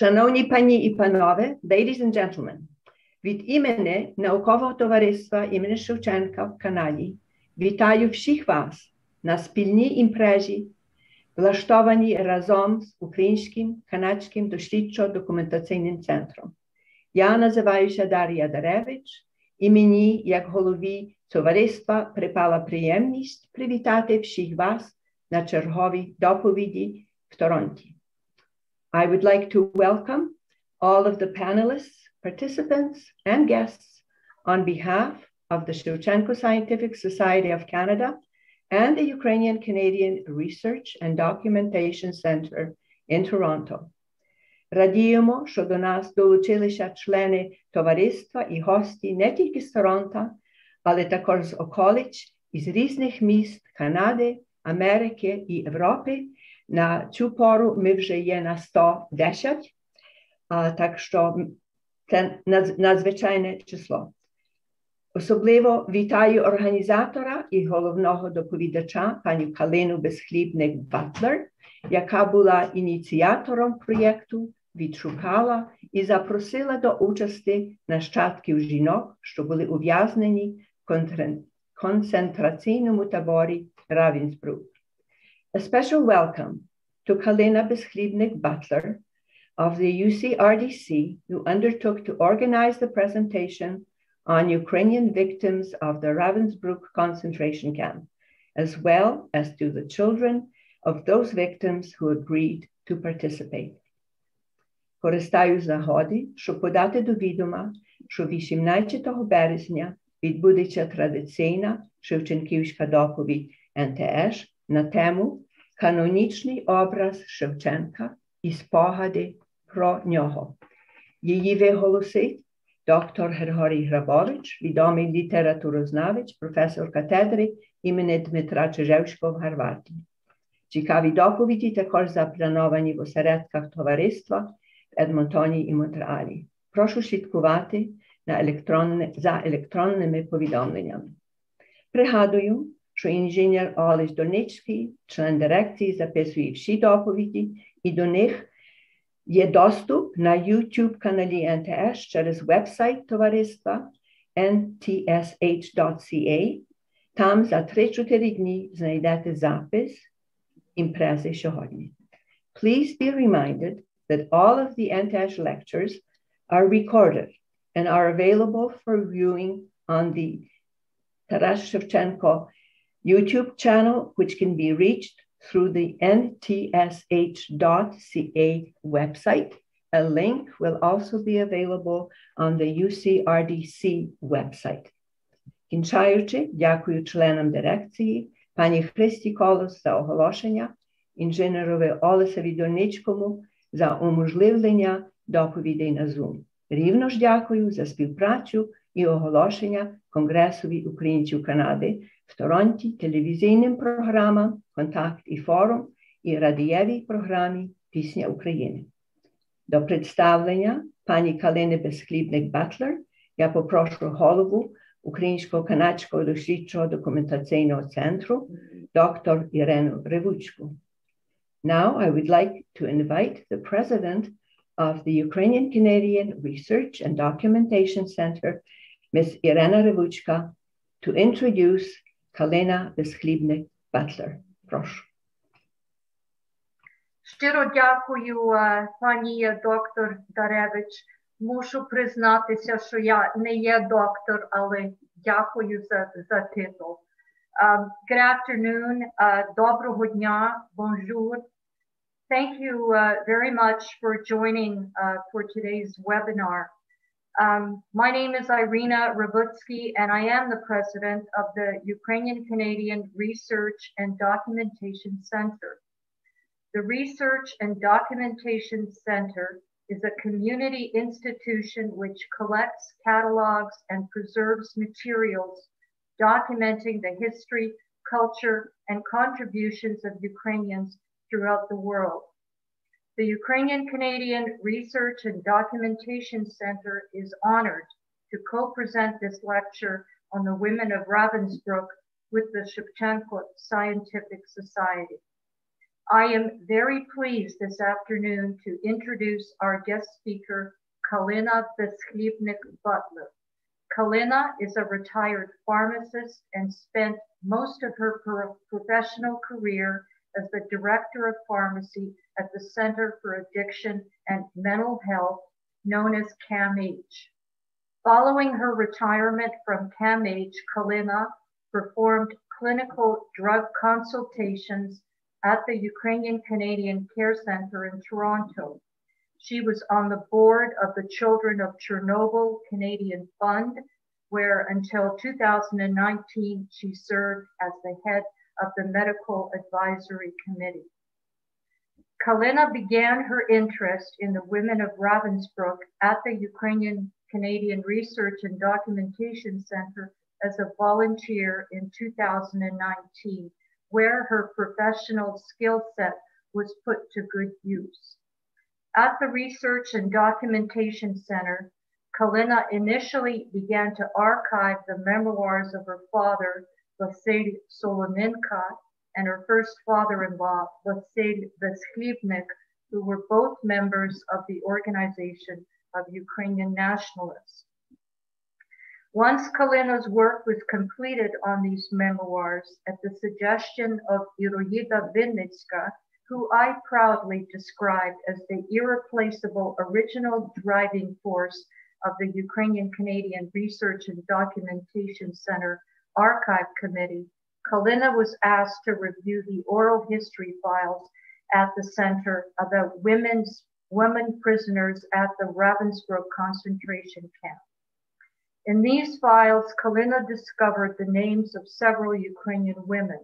Шановні пані і панове, ladies and gentlemen, від імені Наукового товариства імені Шевченка в Канаді вітаю всіх вас на спільній імпрезі, влаштованій разом з Українським канадським дослідчо-документаційним центром. Я називаюся Дар'я Даревич, і мені, як голові товариства, припала приємність привітати всіх вас на черговій доповіді в Торонті. I would like to welcome all of the panelists, participants, and guests on behalf of the Shevchenko Scientific Society of Canada and the Ukrainian Canadian Research and Documentation Center in Toronto. Радіємо, що до нас долучилися члени товариства і гості не тільки з Торонто, але також з околиць із різних міст Канади, Америки і Європи. На цю пору ми вже є на 110, так що це надзвичайне число. Особливо вітаю організатора і головного доповідача, пані Калину Безхлібник-Батлер, яка була ініціатором проєкту, відшукала і запросила до участі нащадків жінок, що були ув'язнені в концентраційному таборі Ravensbrück. A special welcome to Kalina Bezchliebnik-Butler of the UCRDC, who undertook to organize the presentation on Ukrainian victims of the Ravensbrück concentration camp, as well as to the children of those victims who agreed to participate. Користаюсь нагоди, щоб подати до відома, що 18 березня відбудеться традиційна Шевченківська доповідь НТШ на тему «Канонічний образ Шевченка і спогади про нього». Її виголосить доктор Григорій Грабович, відомий літературознавець, професор катедри імені Дмитра Чижевського в Гарварді. Цікаві доповіді також заплановані в осередках товариства в Едмонтоні і Монреалі. Прошу слідкувати за електронними повідомленнями. Пригадую, що інженер Олесь Дольницький, член дирекції, записує всі доповіді, і до них є доступ на YouTube-каналі НТС через веб-сайт товариства ntsh.ca. Там за 3-4 дні знайдете запис імпрези сьогодні. Please be reminded that all of the NTS lectures are recorded and are available for viewing on the Taras Shevchenko YouTube channel, which can be reached through the ntsh.ca website. A link will also be available on the UCRDC website. Кінчаючи, дякую членам дирекції, пані Христі Колос за оголошення, інженерові Олесові Дольницькому за уможливлення доповідей на Zoom. Рівно ж дякую за співпрацю і оголошення Конгресові українців Канади в Торонті, телевізійним програмам «Контакт і форум» і радієвій програмі «Пісня України». До представлення пані Калини Безхлібник-Батлер я попрошу голову Українського канадського дослідчого документаційного центру доктор Ірену Ревучку. Now I would like to invite the president of the Ukrainian Canadian Research and Documentation Center, Ms. Irena Revuchka, to introduce Kalina Bezchliebnik-Butler. Прошу. Щиро дякую, пані доктор Даревич. Мушу признатися, що я не є доктор, але дякую за титул. Good afternoon, доброго дня, bonjour. Thank you very much for joining for today's webinar. My name is Irina Revutsky, and I am the president of the Ukrainian Canadian Research and Documentation Center. The Research and Documentation Center is a community institution which collects, catalogs, and preserves materials documenting the history, culture, and contributions of Ukrainians throughout the world. The Ukrainian Canadian Research and Documentation Center is honored to co-present this lecture on the women of Ravensbrück with the Shevchenko Scientific Society. I am very pleased this afternoon to introduce our guest speaker, Kalina Butler. Kalina is a retired pharmacist and spent most of her professional career as the Director of Pharmacy at the Center for Addiction and Mental Health, known as CAMH. Following her retirement from CAMH, Kalina performed clinical drug consultations at the Ukrainian Canadian Care Center in Toronto. She was on the board of the Children of Chernobyl Canadian Fund, where until 2019, she served as the head of the Medical Advisory Committee. Kalina began her interest in the women of Ravensbrück at the Ukrainian Canadian Research and Documentation Center as a volunteer in 2019, where her professional skill set was put to good use. At the Research and Documentation Center, Kalina initially began to archive the memoirs of her father, Vasily Solomenko, and her first father-in-law, Vasily Vesklivnik, who were both members of the Organization of Ukrainian Nationalists. Once Kalina's work was completed on these memoirs, at the suggestion of Iroida Vinnytska, who I proudly described as the irreplaceable original driving force of the Ukrainian Canadian Research and Documentation Center Archive Committee, Kalina was asked to review the oral history files at the center about women prisoners at the Ravensbrück concentration camp. In these files, Kalina discovered the names of several Ukrainian women.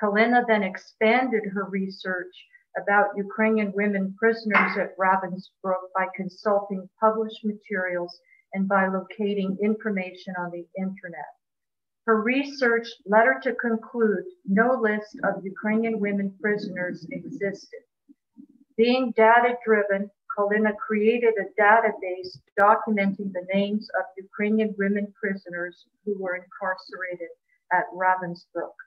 Kalina then expanded her research about Ukrainian women prisoners at Ravensbrück by consulting published materials and by locating information on the internet. Her research led her to conclude no list of Ukrainian women prisoners existed. Being data-driven, Kalina created a database documenting the names of Ukrainian women prisoners who were incarcerated at Ravensbrück.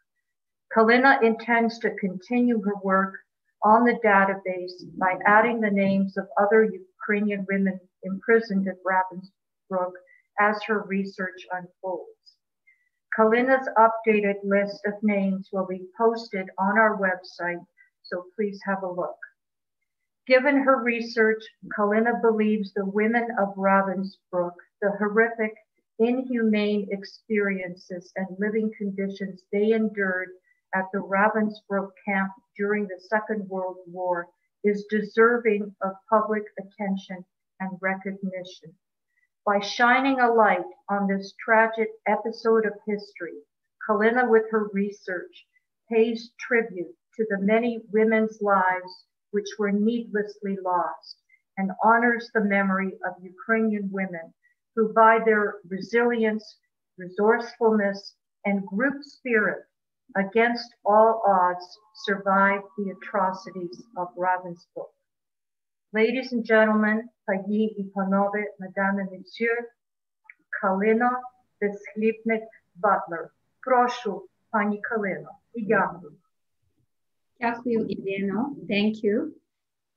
Kalina intends to continue her work on the database by adding the names of other Ukrainian women imprisoned at Ravensbrück as her research unfolds. Kalina's updated list of names will be posted on our website, so please have a look. Given her research, Kalina believes the women of Ravensbrück, the horrific, inhumane experiences and living conditions they endured at the Ravensbrück camp during the Second World War, is deserving of public attention and recognition. By shining a light on this tragic episode of history, Kalina, with her research, pays tribute to the many women's lives which were needlessly lost, and honors the memory of Ukrainian women who, by their resilience, resourcefulness, and group spirit, against all odds, survived the atrocities of Ravensbrück. Ladies and gentlemen, Panie I Panowie, Madame and Monsieur, Kalina Butler. Прошу, Pani Kalina. I дякую. Дякую, Ірина. Thank you.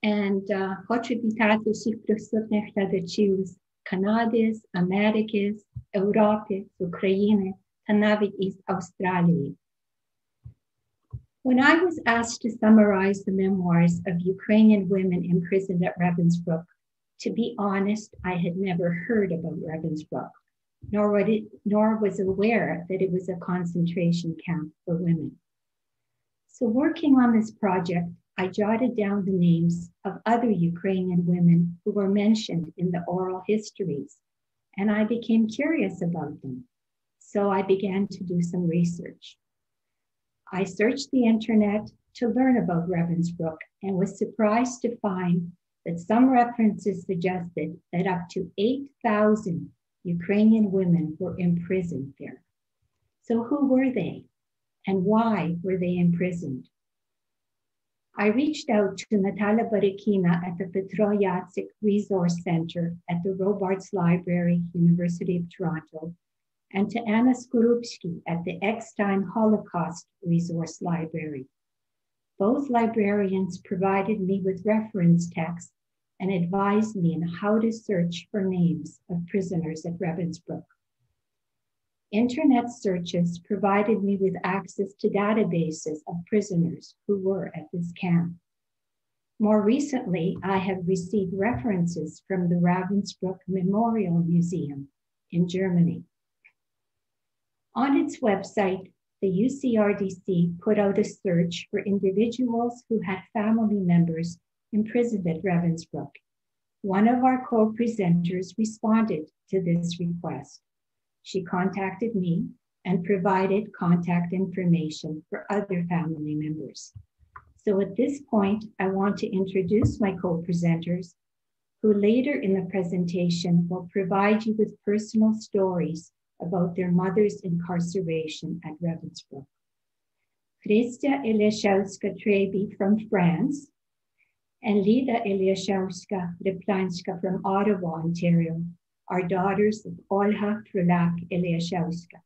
And хочу вітати всіх присутніх глядачів з Канади, з Америки, з Європи, з України та навіть із Австралії. When I was asked to summarize the memoirs of Ukrainian women imprisoned at Ravensbrück, to be honest, I had never heard about Ravensbrück, nor was aware that it was a concentration camp for women. So working on this project, I jotted down the names of other Ukrainian women who were mentioned in the oral histories, and I became curious about them. So I began to do some research. I searched the internet to learn about Ravensbrück and was surprised to find that some references suggested that up to 8,000 Ukrainian women were imprisoned there. So who were they? And why were they imprisoned? I reached out to Natalia Barakina at the Petro Yatsik Resource Center at the Robarts Library, University of Toronto, and to Anna Skorupski at the Eckstein Holocaust Resource Library. Both librarians provided me with reference texts and advised me on how to search for names of prisoners at Ravensbrück. Internet searches provided me with access to databases of prisoners who were at this camp. More recently, I have received references from the Ravensbrück Memorial Museum in Germany. On its website, the UCRDC put out a search for individuals who had family members imprisoned at Ravensbrück. One of our co-presenters responded to this request. She contacted me and provided contact information for other family members. So at this point, I want to introduce my co-presenters, who later in the presentation will provide you with personal stories about their mother's incarceration at Ravensbrück. Christia Eliaszewska-Treby from France and Lida Eliaszewska-Replanska from Ottawa, Ontario, are daughters of Olha Królak-Eliaszewska.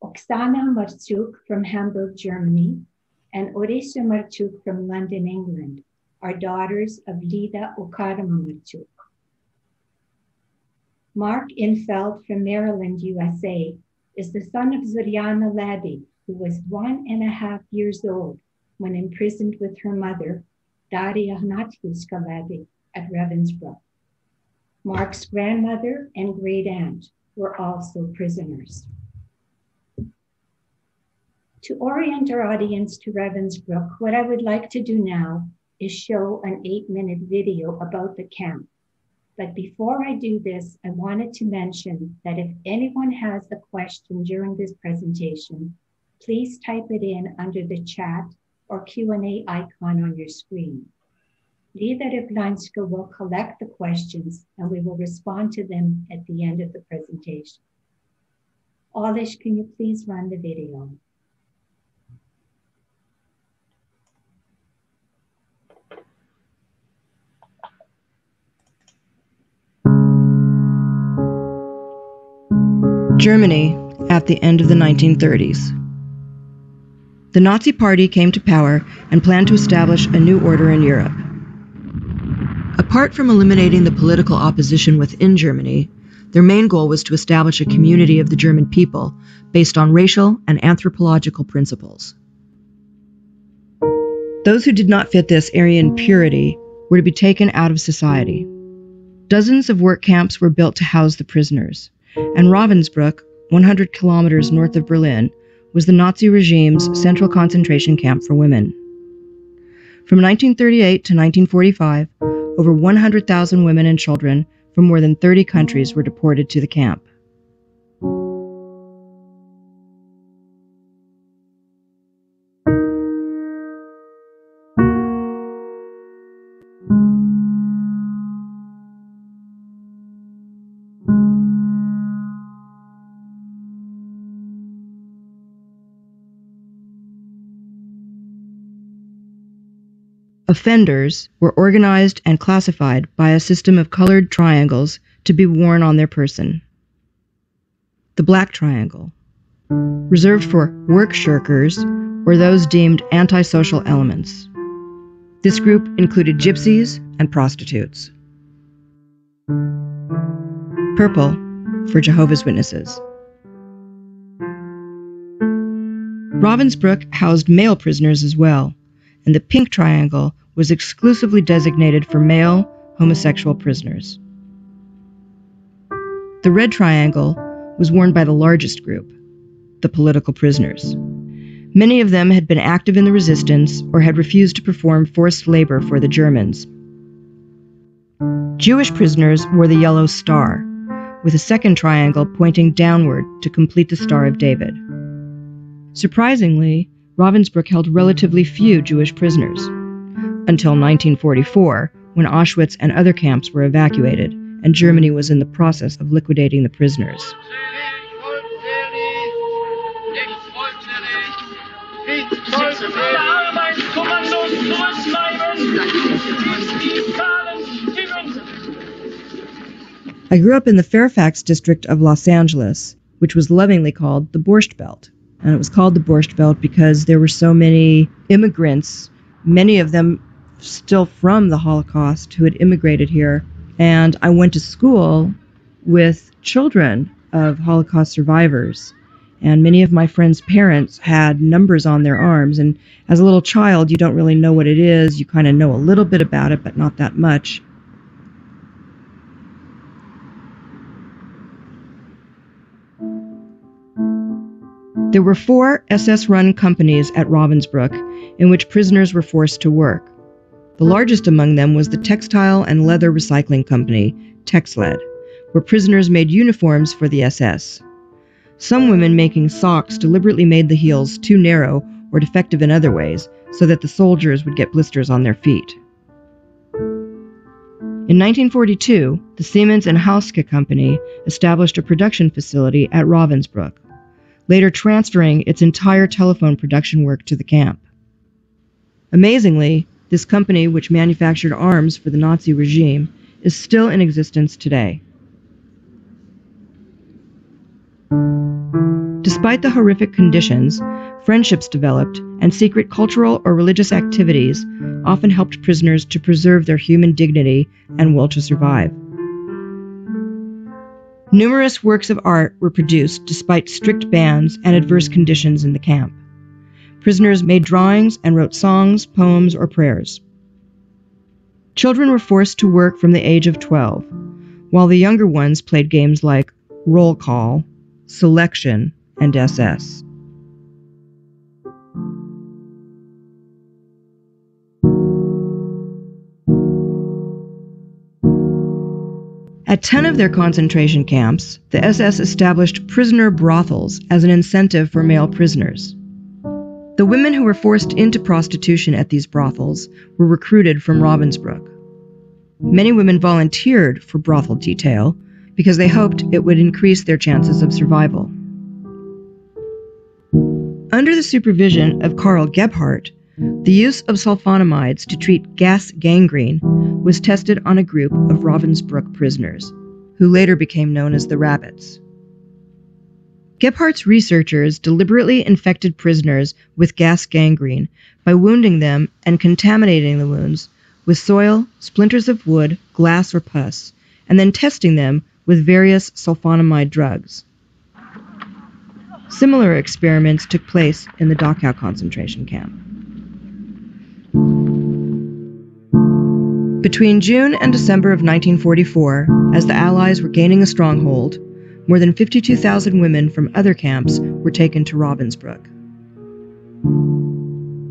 Oksana Marczuk from Hamburg, Germany, and Orisa Marczuk from London, England, are daughters of Lida Okarma Marczuk. Mark Infeld from Maryland, USA, is the son of Zoriana Lady, who was 1.5 years old when imprisoned with her mother, Daria Hnatjuska Lady, at Ravensbrück. Mark's grandmother and great aunt were also prisoners. To orient our audience to Ravensbrück, what I would like to do now is show an 8-minute video about the camp. But before I do this, I wanted to mention that if anyone has a question during this presentation, please type it in under the chat or Q&A icon on your screen. Lida Replanska will collect the questions and we will respond to them at the end of the presentation. Olish, can you please run the video? Germany at the end of the 1930s. The Nazi Party came to power and planned to establish a new order in Europe. Apart from eliminating the political opposition within Germany, their main goal was to establish a community of the German people based on racial and anthropological principles. Those who did not fit this Aryan purity were to be taken out of society. Dozens of work camps were built to house the prisoners, and Ravensbrück, 100 kilometers north of Berlin, was the Nazi regime's central concentration camp for women. From 1938 to 1945, over 100,000 women and children from more than 30 countries were deported to the camp. Offenders were organized and classified by a system of colored triangles to be worn on their person. The black triangle, reserved for work shirkers or those deemed antisocial elements. This group included gypsies and prostitutes. Purple, for Jehovah's Witnesses. Ravensbrück housed male prisoners as well, and the pink triangle was exclusively designated for male homosexual prisoners. The red triangle was worn by the largest group, the political prisoners. Many of them had been active in the resistance or had refused to perform forced labor for the Germans. Jewish prisoners wore the yellow star, with a second triangle pointing downward to complete the Star of David. Surprisingly, Ravensbrück held relatively few Jewish prisoners, until 1944, when Auschwitz and other camps were evacuated, and Germany was in the process of liquidating the prisoners. I grew up in the Fairfax district of Los Angeles, which was lovingly called the Borscht Belt. And it was called the Borscht Belt because there were so many immigrants, many of them still from the Holocaust, who had immigrated here. And I went to school with children of Holocaust survivors. And many of my friends' parents had numbers on their arms. And as a little child, you don't really know what it is. You kind of know a little bit about it, but not that much. There were 4 SS-run companies at Ravensbrück in which prisoners were forced to work. The largest among them was the textile and leather recycling company, Texled, where prisoners made uniforms for the SS. Some women making socks deliberately made the heels too narrow or defective in other ways so that the soldiers would get blisters on their feet. In 1942, the Siemens and Hauske Company established a production facility at Ravensbrück, later transferring its entire telephone production work to the camp. Amazingly, this company, which manufactured arms for the Nazi regime, is still in existence today. Despite the horrific conditions, friendships developed, and secret cultural or religious activities often helped prisoners to preserve their human dignity and will to survive. Numerous works of art were produced despite strict bans and adverse conditions in the camp. Prisoners made drawings and wrote songs, poems, or prayers. Children were forced to work from the age of 12, while the younger ones played games like roll call, selection, and SS. At 10 of their concentration camps, the SS established prisoner brothels as an incentive for male prisoners. The women who were forced into prostitution at these brothels were recruited from Ravensbrück. Many women volunteered for brothel detail because they hoped it would increase their chances of survival. Under the supervision of Karl Gebhardt, the use of sulfonamides to treat gas gangrene was tested on a group of Ravensbrück prisoners, who later became known as the Rabbits. Gebhardt's researchers deliberately infected prisoners with gas gangrene by wounding them and contaminating the wounds with soil, splinters of wood, glass, or pus, and then testing them with various sulfonamide drugs. Similar experiments took place in the Dachau concentration camp. Between June and December of 1944, as the Allies were gaining a stronghold, more than 52,000 women from other camps were taken to Ravensbrück.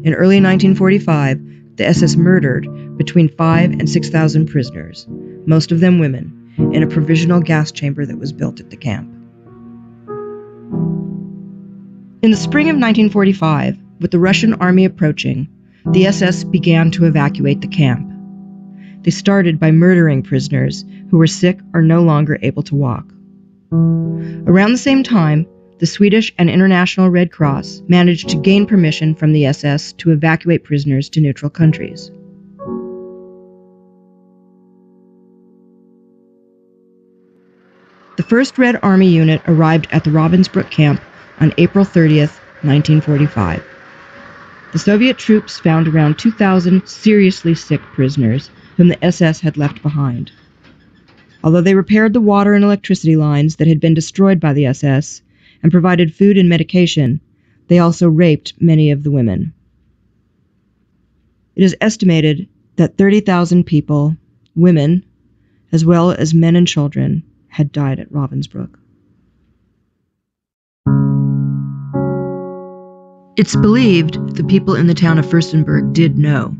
In early 1945, the SS murdered between 5,000 and 6,000 prisoners, most of them women, in a provisional gas chamber that was built at the camp. In the spring of 1945, with the Russian army approaching, the SS began to evacuate the camp. They started by murdering prisoners who were sick or no longer able to walk. Around the same time, the Swedish and International Red Cross managed to gain permission from the SS to evacuate prisoners to neutral countries. The 1st Red Army unit arrived at the Ravensbrück camp on April 30th, 1945. The Soviet troops found around 2,000 seriously sick prisoners whom the SS had left behind. Although they repaired the water and electricity lines that had been destroyed by the SS and provided food and medication, they also raped many of the women. It is estimated that 30,000 people, women, as well as men and children, had died at Ravensbrück. It's believed the people in the town of Fürstenberg did know.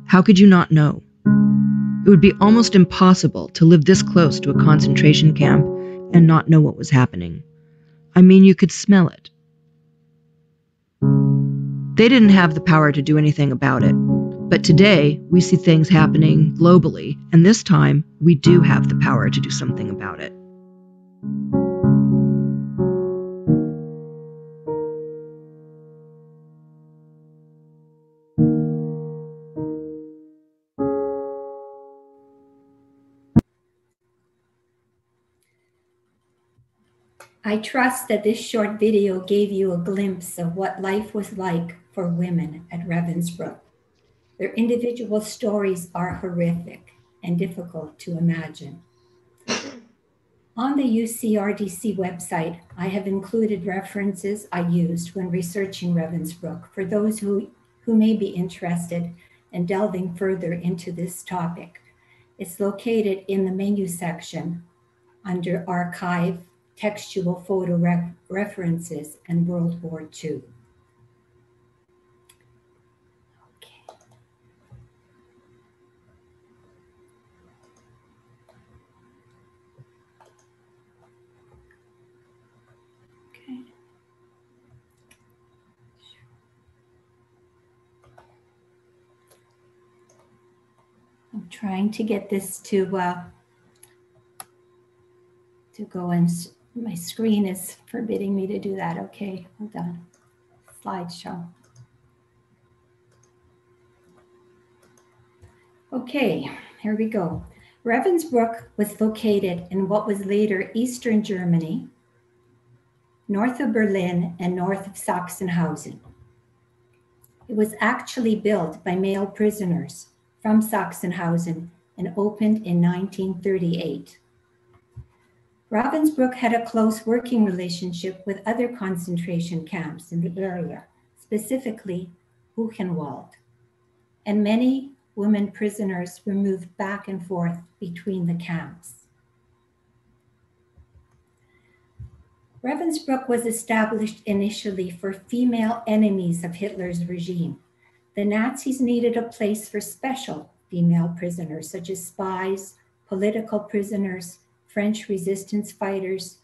How could you not know? It would be almost impossible to live this close to a concentration camp and not know what was happening. I mean, you could smell it. They didn't have the power to do anything about it. But today, we see things happening globally, and this time, we do have the power to do something about it. I trust that this short video gave you a glimpse of what life was like for women at Ravensbrück. Their individual stories are horrific and difficult to imagine. On the UCRDC website, I have included references I used when researching Ravensbrück for those who may be interested in delving further into this topic. It's located in the menu section under Archive, Textual Photo References, and World War II. I'm trying to get this to go in. My screen is forbidding me to do that. Okay, hold on. Slideshow. Okay, here we go. Ravensbrück was located in what was later Eastern Germany, north of Berlin and north of Sachsenhausen. It was actually built by male prisoners from Sachsenhausen and opened in 1938. Ravensbrück had a close working relationship with other concentration camps in the area, specifically Buchenwald, and many women prisoners were moved back and forth between the camps. Ravensbrück was established initially for female enemies of Hitler's regime. The Nazis needed a place for special female prisoners, such as spies, political prisoners, French resistance fighters,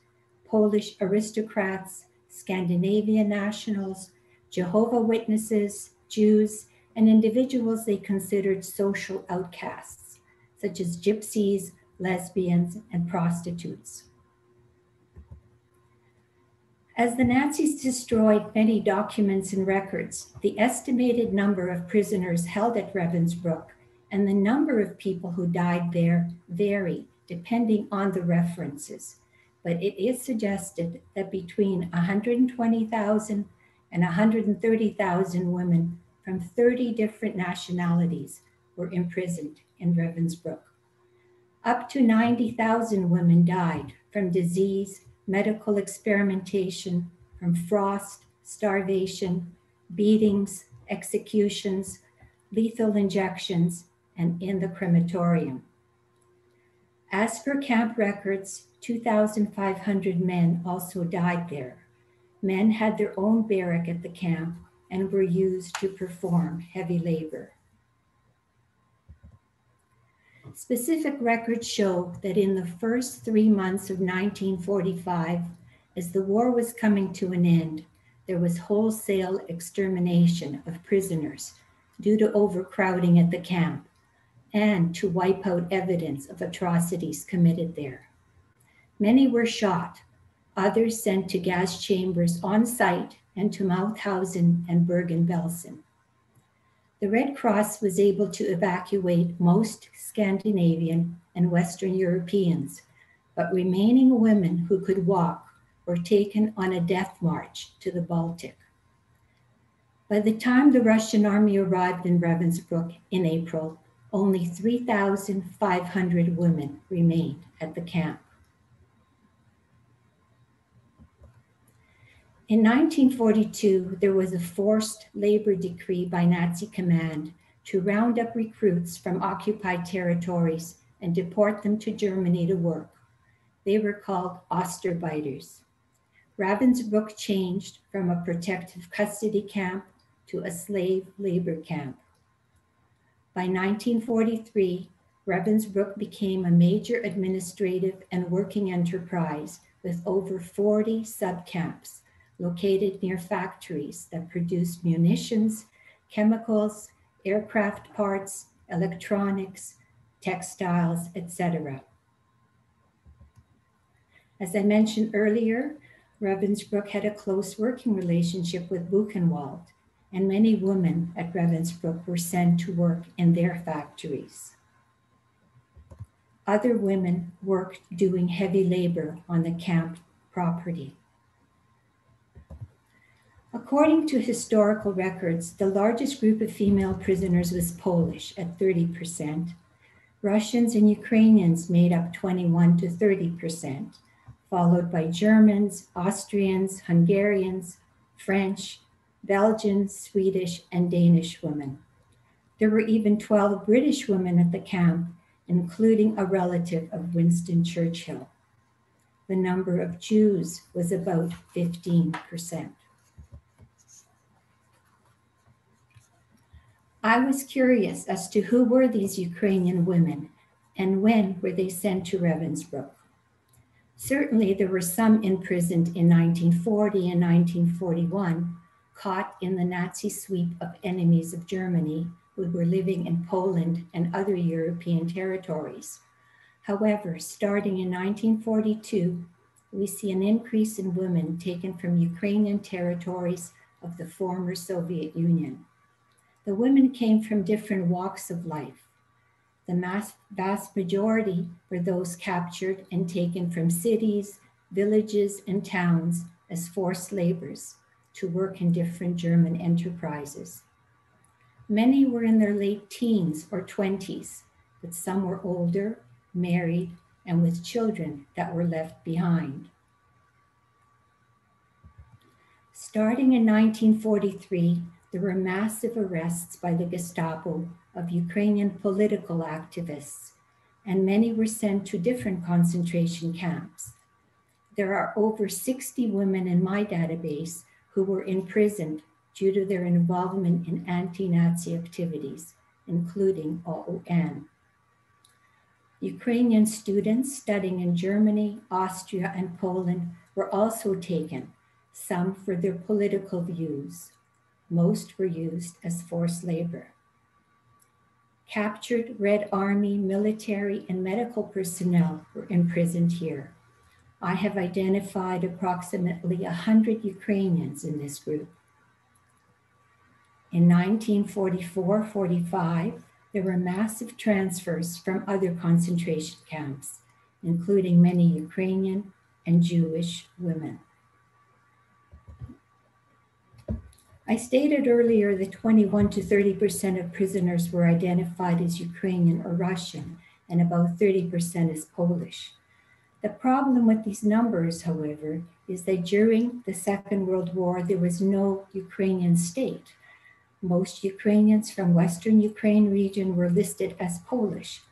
Polish aristocrats, Scandinavian nationals, Jehovah's Witnesses, Jews, and individuals they considered social outcasts, such as gypsies, lesbians, and prostitutes. As the Nazis destroyed many documents and records, the estimated number of prisoners held at Ravensbrück and the number of people who died there vary depending on the references, but it is suggested that between 120,000 and 130,000 women from 30 different nationalities were imprisoned in Ravensbrück. Up to 90,000 women died from disease, medical experimentation, from frost, starvation, beatings, executions, lethal injections, and in the crematorium. As for camp records, 2,500 men also died there. Men had their own barrack at the camp and were used to perform heavy labor. Specific records show that in the first 3 months of 1945, as the war was coming to an end, there was wholesale extermination of prisoners due to overcrowding at the camp and to wipe out evidence of atrocities committed there. Many were shot, others sent to gas chambers on site and to Mauthausen and Bergen-Belsen. The Red Cross was able to evacuate most Scandinavian and Western Europeans, but remaining women who could walk were taken on a death march to the Baltic. By the time the Russian army arrived in Ravensbrück in April, only 3,500 women remained at the camp. In 1942, there was a forced labor decree by Nazi command to round up recruits from occupied territories and deport them to Germany to work. They were called Ostarbeiters. Ravensbrück changed from a protective custody camp to a slave labor camp. By 1943, Ravensbrück became a major administrative and working enterprise with over 40 subcamps located near factories that produce munitions, chemicals, aircraft parts, electronics, textiles, etc. As I mentioned earlier, Ravensbrück had a close working relationship with Buchenwald, and many women at Ravensbrück were sent to work in their factories. Other women worked doing heavy labor on the camp property. According to historical records, the largest group of female prisoners was Polish at 30%. Russians and Ukrainians made up 21 to 30%, followed by Germans, Austrians, Hungarians, French, Belgians, Swedish, and Danish women. There were even 12 British women at the camp, including a relative of Winston Churchill. The number of Jews was about 15%. I was curious as to who were these Ukrainian women and when were they sent to Ravensbrück. Certainly there were some imprisoned in 1940 and 1941, caught in the Nazi sweep of enemies of Germany who were living in Poland and other European territories. However, starting in 1942, we see an increase in women taken from Ukrainian territories of the former Soviet Union. The women came from different walks of life. The vast majority were those captured and taken from cities, villages, and towns as forced laborers to work in different German enterprises. Many were in their late teens or 20s, but some were older, married, and with children that were left behind. Starting in 1943, there were massive arrests by the Gestapo of Ukrainian political activists, and many were sent to different concentration camps. There are over 60 women in my database who were imprisoned due to their involvement in anti-Nazi activities, including OUN. Ukrainian students studying in Germany, Austria, and Poland were also taken, some for their political views. Most were used as forced labor. Captured Red Army, military, and medical personnel were imprisoned here. I have identified approximately 100 Ukrainians in this group. In 1944-45, there were massive transfers from other concentration camps, including many Ukrainian and Jewish women. I stated earlier that 21 to 30% of prisoners were identified as Ukrainian or Russian, and about 30% as Polish. The problem with these numbers, however, is that during the Second World War, there was no Ukrainian state. Most Ukrainians from Western Ukraine region were listed as Polish,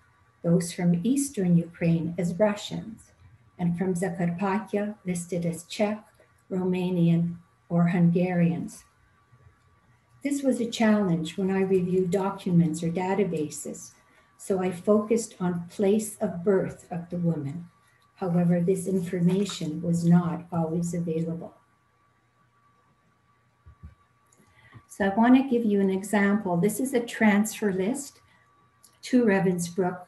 those from Eastern Ukraine as Russians, and from Zakarpattia listed as Czech, Romanian, or Hungarians. This was a challenge when I reviewed documents or databases, so I focused on place of birth of the woman. However, this information was not always available. So I want to give you an example. This is a transfer list to Ravensbrück,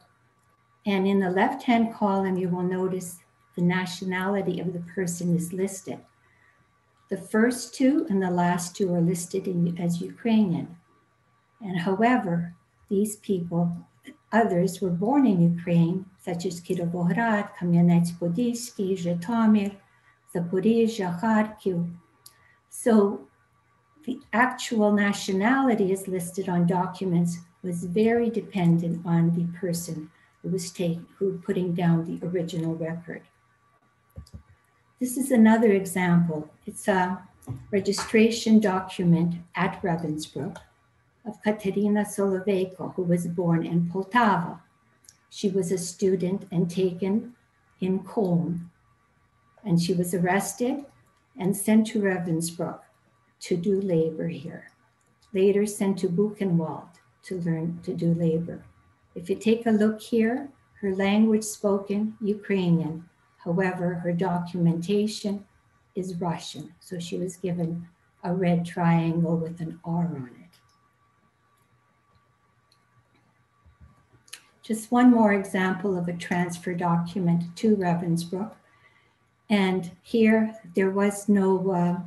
and in the left-hand column, you will notice the nationality of the person is listed. The first two and the last two are listed as Ukrainian. And however, these people, others were born in Ukraine, such as Kirovohrad, Kam'yanets-Podilsky, Zhytomyr, Zaporizhzhia, Kharkiv. So the actual nationality is listed on documents was very dependent on the person who was putting down the original record. This is another example. It's a registration document at Ravensbrück of Katerina Soloveyko, who was born in Poltava. She was a student and taken in Koln, and she was arrested and sent to Ravensbrück to do labor here. Later sent to Buchenwald to learn to do labor. If you take a look here, her language spoken, Ukrainian. However, her documentation is Russian, so she was given a red triangle with an R on it. Just one more example of a transfer document to Ravensbrück. And here, there was no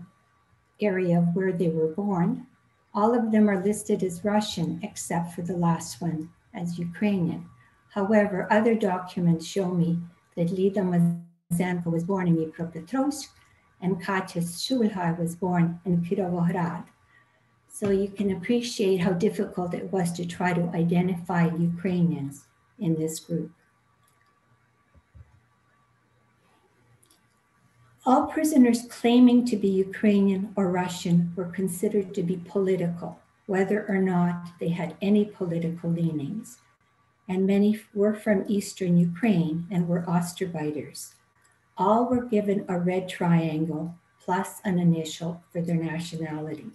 area where they were born. All of them are listed as Russian, except for the last one as Ukrainian. However, other documents show me that Lida Zenko was born in Dnipropetrovsk, and Katya Shulhar was born in Kirovohrad. So you can appreciate how difficult it was to try to identify Ukrainians in this group. All prisoners claiming to be Ukrainian or Russian were considered to be political, whether or not they had any political leanings. And many were from Eastern Ukraine and were Osterbiters. All were given a red triangle plus an initial for their nationality.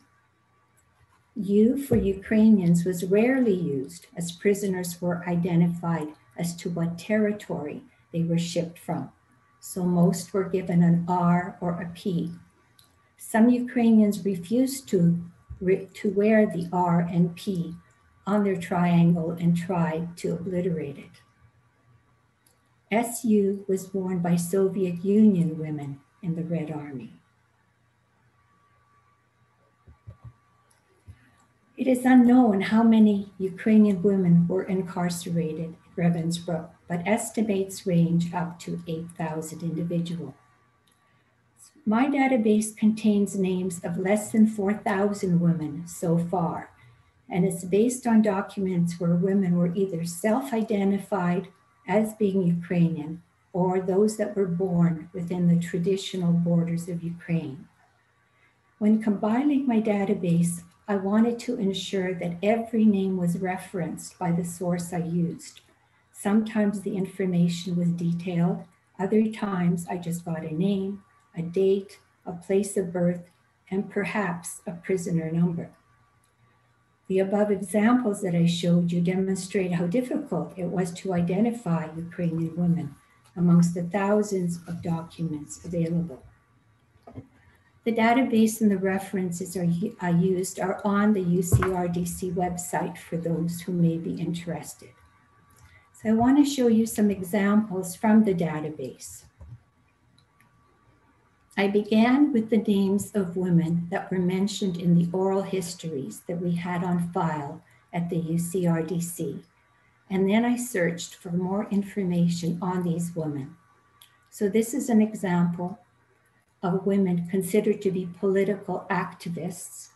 U for Ukrainians was rarely used, as prisoners were identified as to what territory they were shipped from. So most were given an R or a P. Some Ukrainians refused to wear the R and P on their triangle and tried to obliterate it. SU was worn by Soviet Union women in the Red Army. It is unknown how many Ukrainian women were incarcerated at Ravensbrück, but estimates range up to 8,000 individuals. My database contains names of less than 4,000 women so far, and it's based on documents where women were either self-identified as being Ukrainian or those that were born within the traditional borders of Ukraine. When compiling my database, I wanted to ensure that every name was referenced by the source I used. Sometimes the information was detailed, other times I just got a name, a date, a place of birth, and perhaps a prisoner number. The above examples that I showed you demonstrate how difficult it was to identify Ukrainian women amongst the thousands of documents available. The database and the references I used are on the UCRDC website for those who may be interested. So I want to show you some examples from the database. I began with the names of women that were mentioned in the oral histories that we had on file at the UCRDC, and then I searched for more information on these women. So this is an example of women considered to be political activists,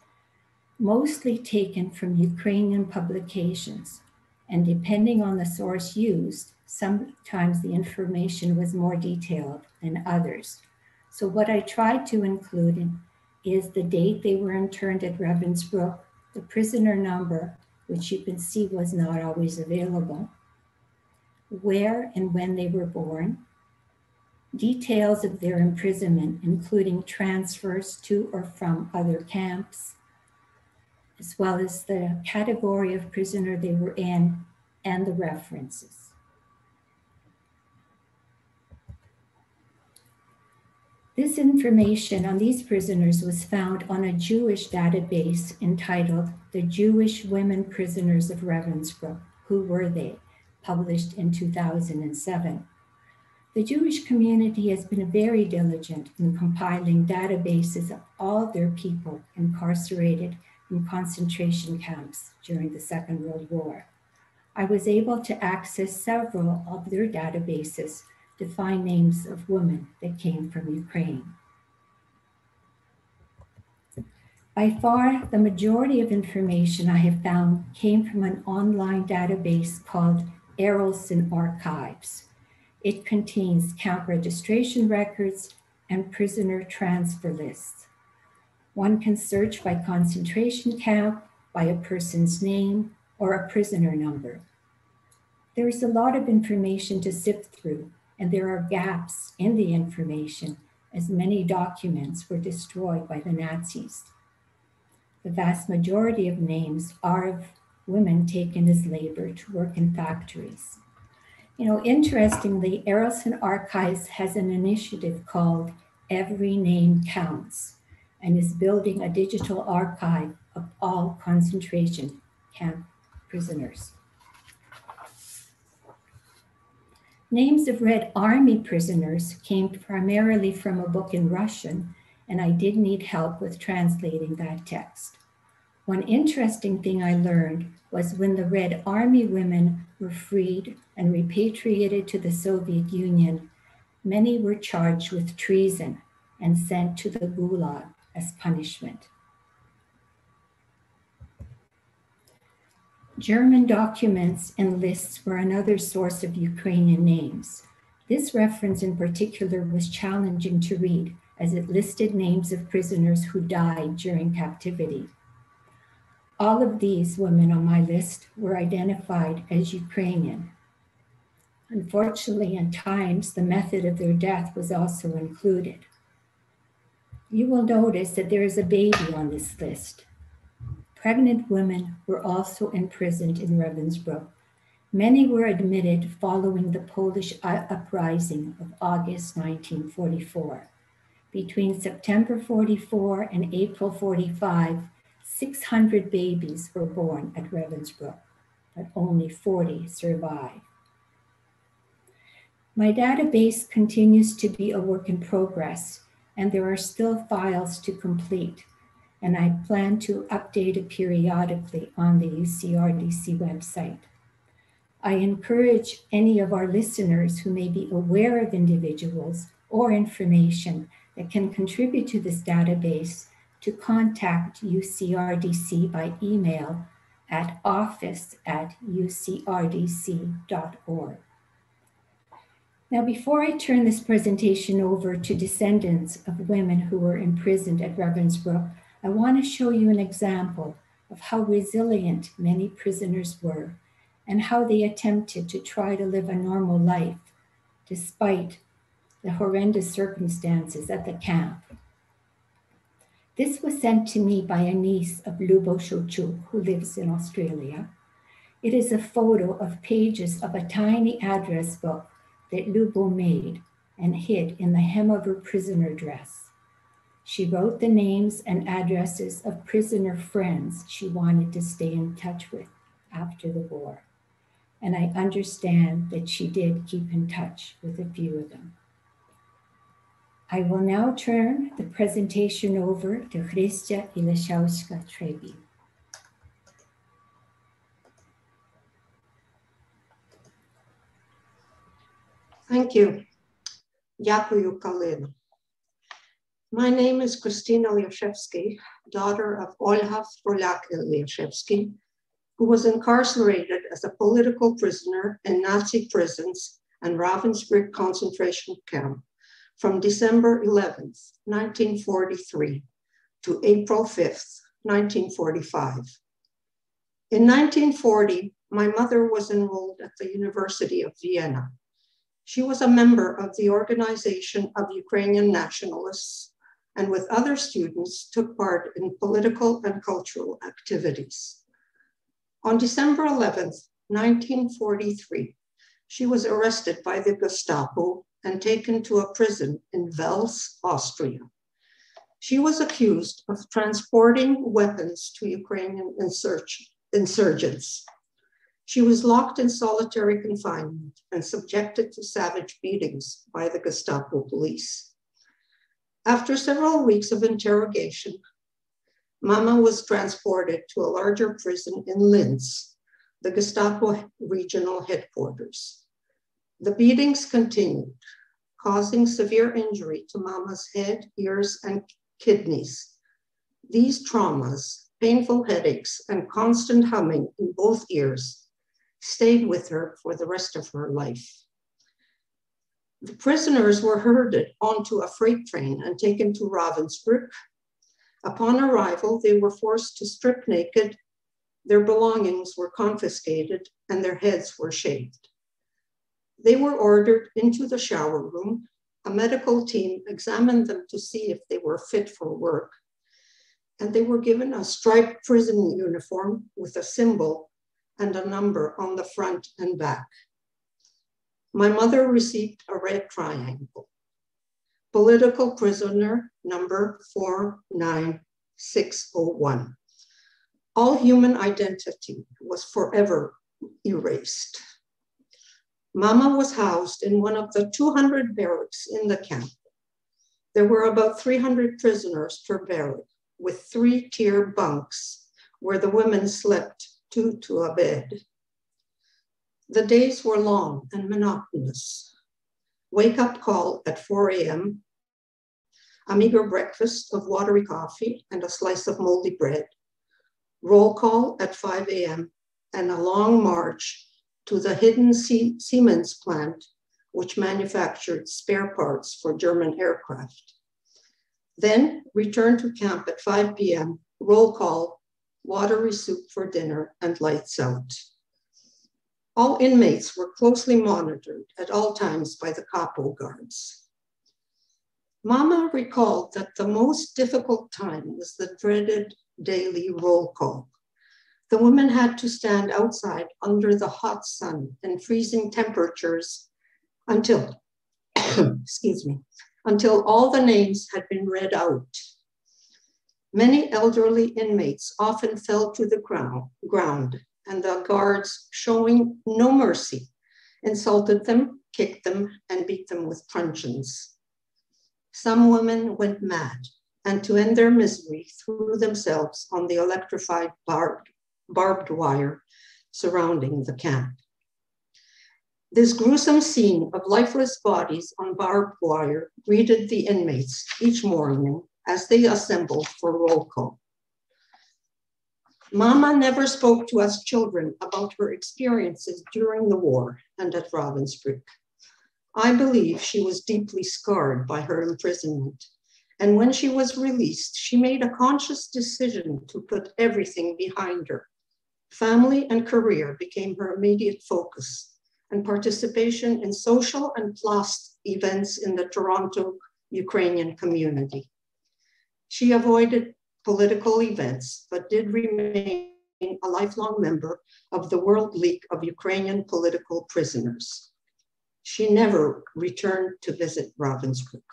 mostly taken from Ukrainian publications. And depending on the source used, sometimes the information was more detailed than others. So what I tried to include is the date they were interned at Ravensbrück, the prisoner number, which you can see was not always available, where and when they were born, details of their imprisonment, including transfers to or from other camps, as well as the category of prisoner they were in and the references. This information on these prisoners was found on a Jewish database entitled The Jewish Women Prisoners of Ravensbrück. Who were they? Published in 2007. The Jewish community has been very diligent in compiling databases of all their people incarcerated in concentration camps during the Second World War. I was able to access several of their databases to find names of women that came from Ukraine. By far, the majority of information I have found came from an online database called Arelson Archives. It contains camp registration records and prisoner transfer lists. One can search by concentration camp, by a person's name, or a prisoner number. There is a lot of information to sift through, and there are gaps in the information as many documents were destroyed by the Nazis. The vast majority of names are of women taken as labor to work in factories. You know, interestingly, Arelson Archives has an initiative called Every Name Counts and is building a digital archive of all concentration camp prisoners. Names of Red Army prisoners came primarily from a book in Russian, and I did need help with translating that text. One interesting thing I learned was when the Red Army women were freed and repatriated to the Soviet Union, Many were charged with treason and sent to the Gulag as punishment. German documents and lists were another source of Ukrainian names. This reference in particular was challenging to read, as it listed names of prisoners who died during captivity. All of these women on my list were identified as Ukrainian. Unfortunately, at times, the method of their death was also included. You will notice that there is a baby on this list. Pregnant women were also imprisoned in Ravensbrück. Many were admitted following the Polish uprising of August 1944. Between September 44 and April 45, 600 babies were born at Ravensbrück, but only 40 survived. My database continues to be a work in progress, and there are still files to complete, and I plan to update it periodically on the UCRDC website. I encourage any of our listeners who may be aware of individuals or information that can contribute to this database to contact UCRDC by email at office@ucrdc.org. Now, before I turn this presentation over to descendants of women who were imprisoned at Ravensbrück, I want to show you an example of how resilient many prisoners were and how they attempted to try to live a normal life despite the horrendous circumstances at the camp. This was sent to me by a niece of Lubo Showchuk, who lives in Australia. It is a photo of pages of a tiny address book that Lubo made and hid in the hem of her prisoner dress. She wrote the names and addresses of prisoner friends she wanted to stay in touch with after the war. And I understand that she did keep in touch with a few of them. I will now turn the presentation over to Chrystia Ileszowska-Trebi. Thank you. Дякую, Kalina. My name is Krystyna Ileszewski, daughter of Olga Ileszewski, who was incarcerated as a political prisoner in Nazi prisons and Ravensbrück concentration camp from December 11th, 1943 to April 5th, 1945. In 1940, my mother was enrolled at the University of Vienna. She was a member of the Organization of Ukrainian Nationalists and with other students took part in political and cultural activities. On December 11th, 1943, she was arrested by the Gestapo and taken to a prison in Wels, Austria. She was accused of transporting weapons to Ukrainian insurgents. She was locked in solitary confinement and subjected to savage beatings by the Gestapo police. After several weeks of interrogation, Mama was transported to a larger prison in Linz, the Gestapo regional headquarters. The beatings continued, causing severe injury to Mama's head, ears, and kidneys. These traumas, painful headaches, and constant humming in both ears stayed with her for the rest of her life. The prisoners were herded onto a freight train and taken to Ravensbrück. Upon arrival, they were forced to strip naked, their belongings were confiscated, and their heads were shaved. They were ordered into the shower room. A medical team examined them to see if they were fit for work, and they were given a striped prison uniform with a symbol and a number on the front and back. My mother received a red triangle. Political prisoner number 49601. All human identity was forever erased. Mama was housed in one of the 200 barracks in the camp. There were about 300 prisoners per barrack with 3-tier bunks where the women slept 2 to a bed. The days were long and monotonous. wake-up call at 4 a.m., a meager breakfast of watery coffee and a slice of moldy bread, roll call at 5 a.m., and a long march to the hidden Siemens plant, which manufactured spare parts for German aircraft. Then return to camp at 5 p.m., roll call, watery soup for dinner, and lights out. All inmates were closely monitored at all times by the capo guards. Mama recalled that the most difficult time was the dreaded daily roll call. The women had to stand outside under the hot sun and freezing temperatures until, until all the names had been read out. Many elderly inmates often fell to the ground, and the guards, showing no mercy, insulted them, kicked them, and beat them with truncheons. Some women went mad, and to end their misery, threw themselves on the electrified barbed wire surrounding the camp. This gruesome scene of lifeless bodies on barbed wire greeted the inmates each morning as they assembled for roll call. Mama never spoke to us children about her experiences during the war and at Ravensbrück. I believe she was deeply scarred by her imprisonment. And when she was released, she made a conscious decision to put everything behind her. Family and career became her immediate focus, and participation in social and class events in the Toronto Ukrainian community. She avoided political events, but did remain a lifelong member of the World League of Ukrainian Political Prisoners. She never returned to visit Ravensbrück.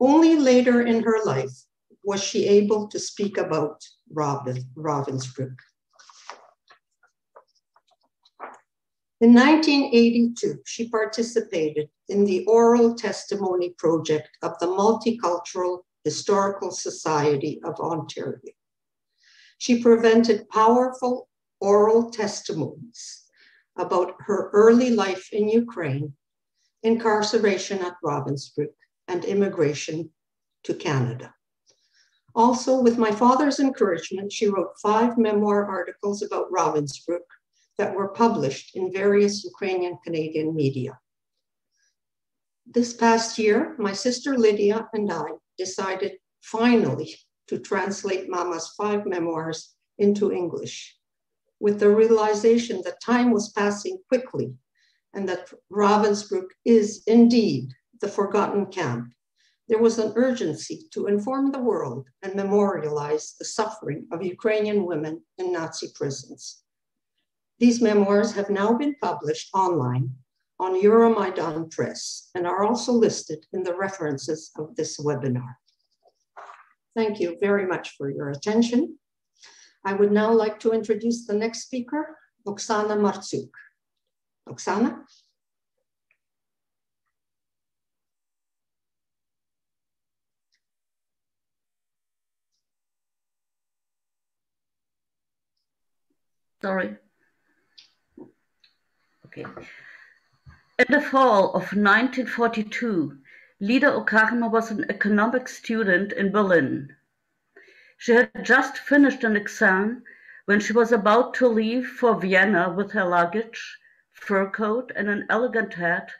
Only later in her life was she able to speak about Ravensbrück. In 1982, she participated in the oral testimony project of the Multicultural Historical Society of Ontario. She presented powerful oral testimonies about her early life in Ukraine, incarceration at Ravensbrück, and immigration to Canada. Also, with my father's encouragement, she wrote 5 memoir articles about Ravensbrück that were published in various Ukrainian Canadian media. This past year, my sister Lydia and I decided finally to translate Mama's 5 memoirs into English, with the realization that time was passing quickly and that Ravensbrück is indeed the forgotten camp. There was an urgency to inform the world and memorialize the suffering of Ukrainian women in Nazi prisons. These memoirs have now been published online on Euromaidan Press and are also listed in the references of this webinar. Thank you very much for your attention. I would now like to introduce the next speaker, Oksana Martsuk. Oksana? Sorry. Okay. In the fall of 1942, Lida Okarma was an economics student in Berlin. She had just finished an exam when she was about to leave for Vienna with her luggage, fur coat, and an elegant hat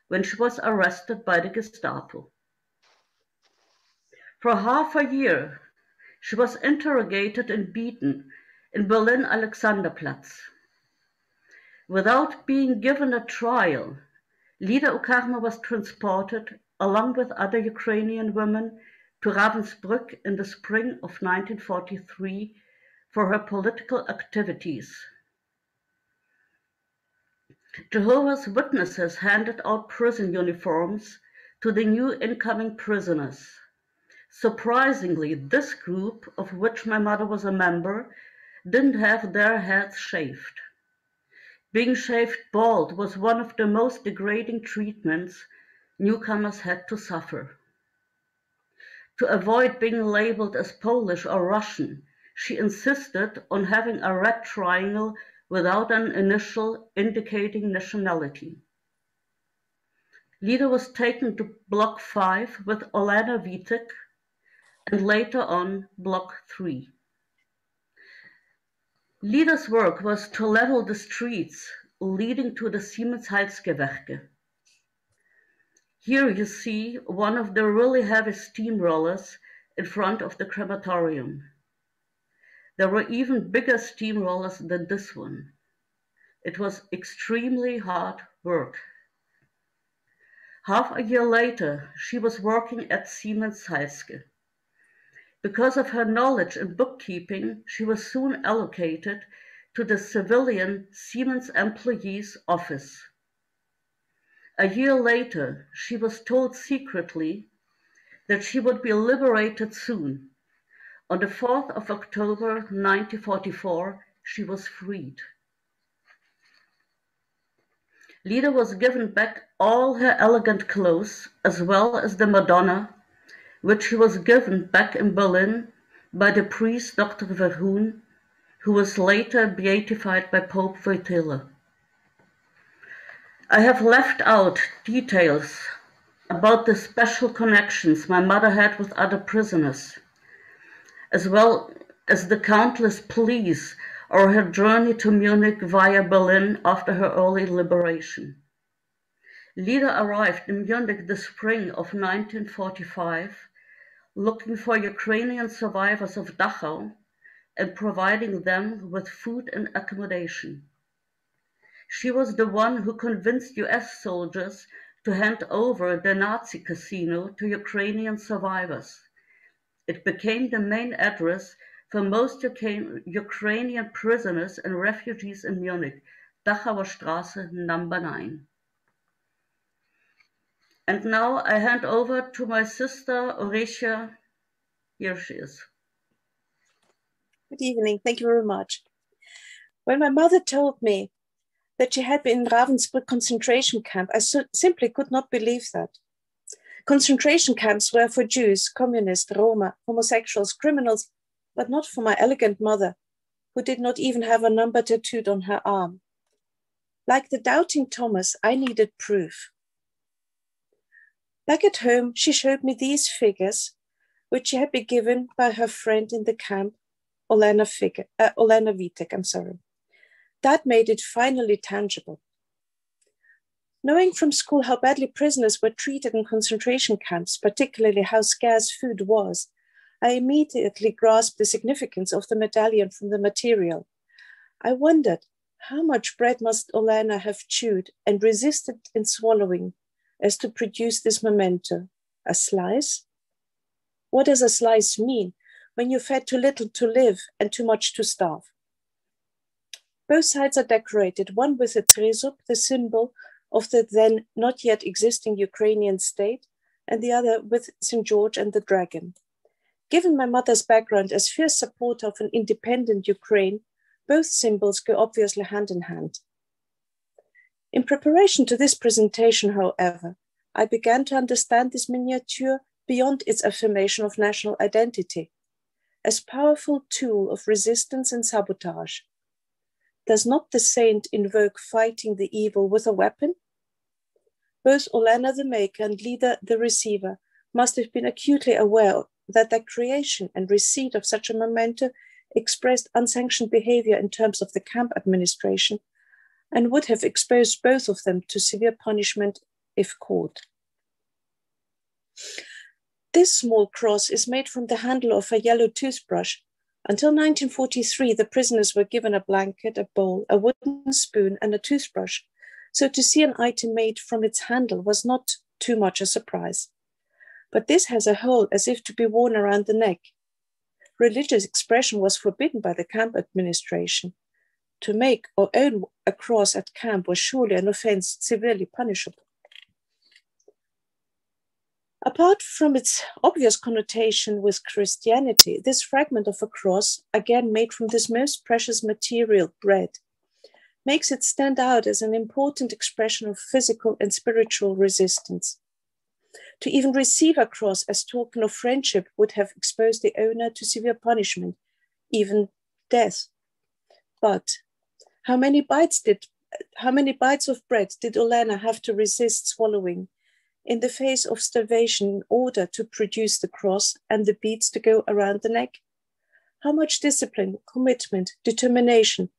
when she was arrested by the Gestapo. For half a year, she was interrogated and beaten in Berlin Alexanderplatz. Without being given a trial, Lida Okarma was transported along with other Ukrainian women to Ravensbrück in the spring of 1943 for her political activities. Jehovah's Witnesses handed out prison uniforms to the new incoming prisoners. Surprisingly, this group, of which my mother was a member, didn't have their heads shaved. Being shaved bald was one of the most degrading treatments newcomers had to suffer. To avoid being labeled as Polish or Russian, she insisted on having a red triangle without an initial indicating nationality. Lida was taken to Block 5 with Olena Vitek and later on Block 3. Lida's work was to level the streets leading to the Siemens-Heizgewerke. Here you see one of the really heavy steamrollers in front of the crematorium. There were even bigger steamrollers than this one. It was extremely hard work. Half a year later, she was working at Siemens-Heizge. Because of her knowledge in bookkeeping, she was soon allocated to the civilian Siemens employees' office. A year later, she was told secretly that she would be liberated soon. On the 4th of October 1944, she was freed. Lida was given back all her elegant clothes, as well as the Madonna, which she was given back in Berlin by the priest Dr. Verhoen, who was later beatified by Pope Wojtyla. I have left out details about the special connections my mother had with other prisoners, as well as the countless pleas or her journey to Munich via Berlin after her early liberation. Lida arrived in Munich the spring of 1945, looking for Ukrainian survivors of Dachau and providing them with food and accommodation. She was the one who convinced US soldiers to hand over the Nazi casino to Ukrainian survivors. It became the main address for most Ukrainian prisoners and refugees in Munich, Dachauer Straße number 9. And now I hand over to my sister, Oresia. Here she is. Good evening. Thank you very much. When my mother told me that she had been in Ravensbrück concentration camp, I simply could not believe that. Concentration camps were for Jews, communists, Roma, homosexuals, criminals, but not for my elegant mother, who did not even have a number tattooed on her arm. Like the doubting Thomas, I needed proof. Back at home, she showed me these figures, which she had been given by her friend in the camp, Olena Vitek. That made it finally tangible. Knowing from school how badly prisoners were treated in concentration camps, particularly how scarce food was, I immediately grasped the significance of the medallion from the material. I wondered, how much bread must Olena have chewed and resisted in swallowing as to produce this memento? A slice? What does a slice mean when you fed too little to live and too much to starve? Both sides are decorated, one with a trezub, the symbol of the then not yet existing Ukrainian state, and the other with St. George and the dragon. Given my mother's background as fierce supporter of an independent Ukraine, both symbols go obviously hand in hand. In preparation to this presentation, however, I began to understand this miniature beyond its affirmation of national identity, as a powerful tool of resistance and sabotage. Does not the saint invoke fighting the evil with a weapon? Both Olena the maker and Lida the receiver must have been acutely aware that the creation and receipt of such a memento expressed unsanctioned behavior in terms of the camp administration and would have exposed both of them to severe punishment if caught. This small cross is made from the handle of a yellow toothbrush. Until 1943, the prisoners were given a blanket, a bowl, a wooden spoon, and a toothbrush. So to see an item made from its handle was not too much a surprise. But this has a hole as if to be worn around the neck. Religious expression was forbidden by the camp administration. To make or own a cross at camp was surely an offense severely punishable. Apart from its obvious connotation with Christianity, this fragment of a cross, again made from this most precious material, bread, makes it stand out as an important expression of physical and spiritual resistance. To even receive a cross as token of friendship would have exposed the owner to severe punishment, even death. But how many bites of bread did Olena have to resist swallowing in the face of starvation in order to produce the cross and the beads to go around the neck? How much discipline, commitment, determination,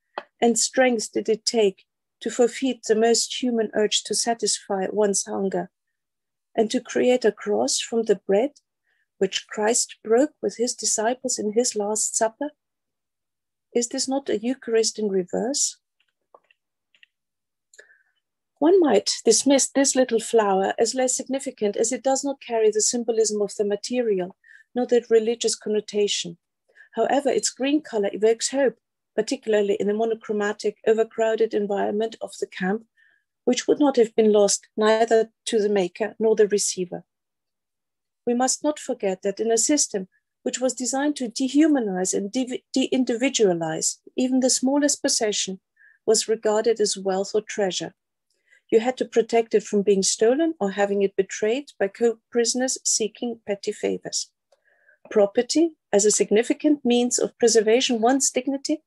and strength did it take to forfeit the most human urge to satisfy one's hunger and to create a cross from the bread which Christ broke with his disciples in his Last Supper? Is this not a Eucharist in reverse? One might dismiss this little flower as less significant as it does not carry the symbolism of the material, nor the religious connotation. However, its green color evokes hope, particularly in the monochromatic, overcrowded environment of the camp, which would not have been lost neither to the maker nor the receiver. We must not forget that in a system which was designed to dehumanize and de-individualize, even the smallest possession was regarded as wealth or treasure. You had to protect it from being stolen or having it betrayed by co-prisoners seeking petty favors. Property as a significant means of preservation one's dignity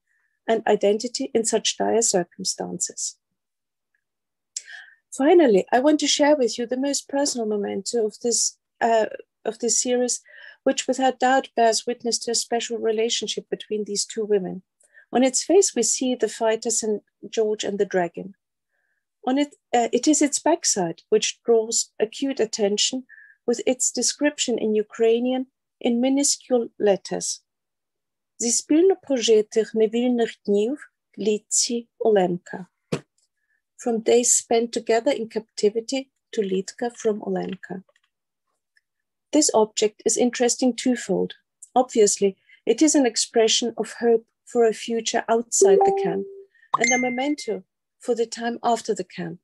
and identity in such dire circumstances. Finally, I want to share with you the most personal memento of this series, which without doubt bears witness to a special relationship between these two women. On its face, we see the fighter St. George and the dragon. On it, it is its backside which draws acute attention with its description in Ukrainian in minuscule letters. Зі спільно прожитих невільних днів Літці Оленка. From days spent together in captivity to Litka from Olenka. This object is interesting twofold. Obviously, it is an expression of hope for a future outside the camp and a memento for the time after the camp.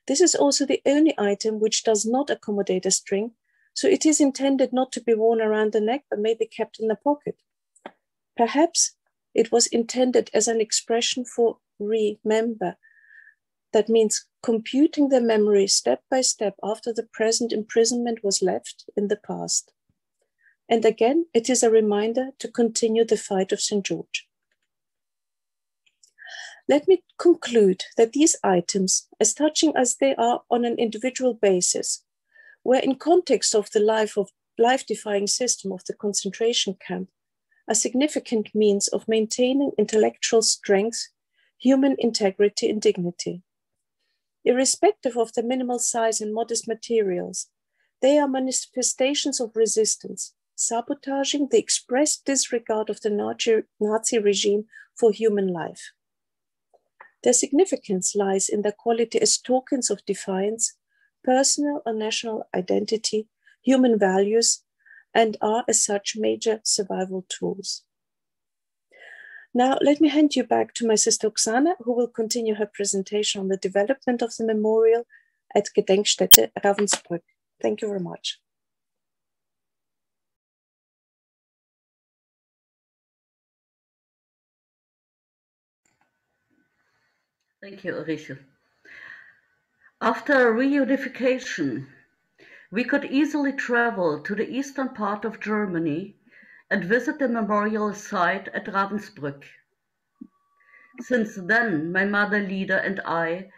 This is also the only item which does not accommodate a string, so it is intended not to be worn around the neck, but may be kept in the pocket. Perhaps it was intended as an expression for remember. That means computing the memory step by step after the present imprisonment was left in the past. And again, it is a reminder to continue the fight of St. George. Let me conclude that these items, as touching as they are on an individual basis, were in context of the life-defying system of the concentration camp, a significant means of maintaining intellectual strength, human integrity, and dignity. Irrespective of the minimal size and modest materials, they are manifestations of resistance, sabotaging the expressed disregard of the Nazi regime for human life. Their significance lies in their quality as tokens of defiance, personal or national identity, human values, and are as such major survival tools. Now, let me hand you back to my sister Oksana, who will continue her presentation on the development of the memorial at Gedenkstätte Ravensbrück. Thank you very much. Thank you, Ulrike. After reunification, we could easily travel to the eastern part of Germany and visit the memorial site at Ravensbrück. Since then, my mother Lida and I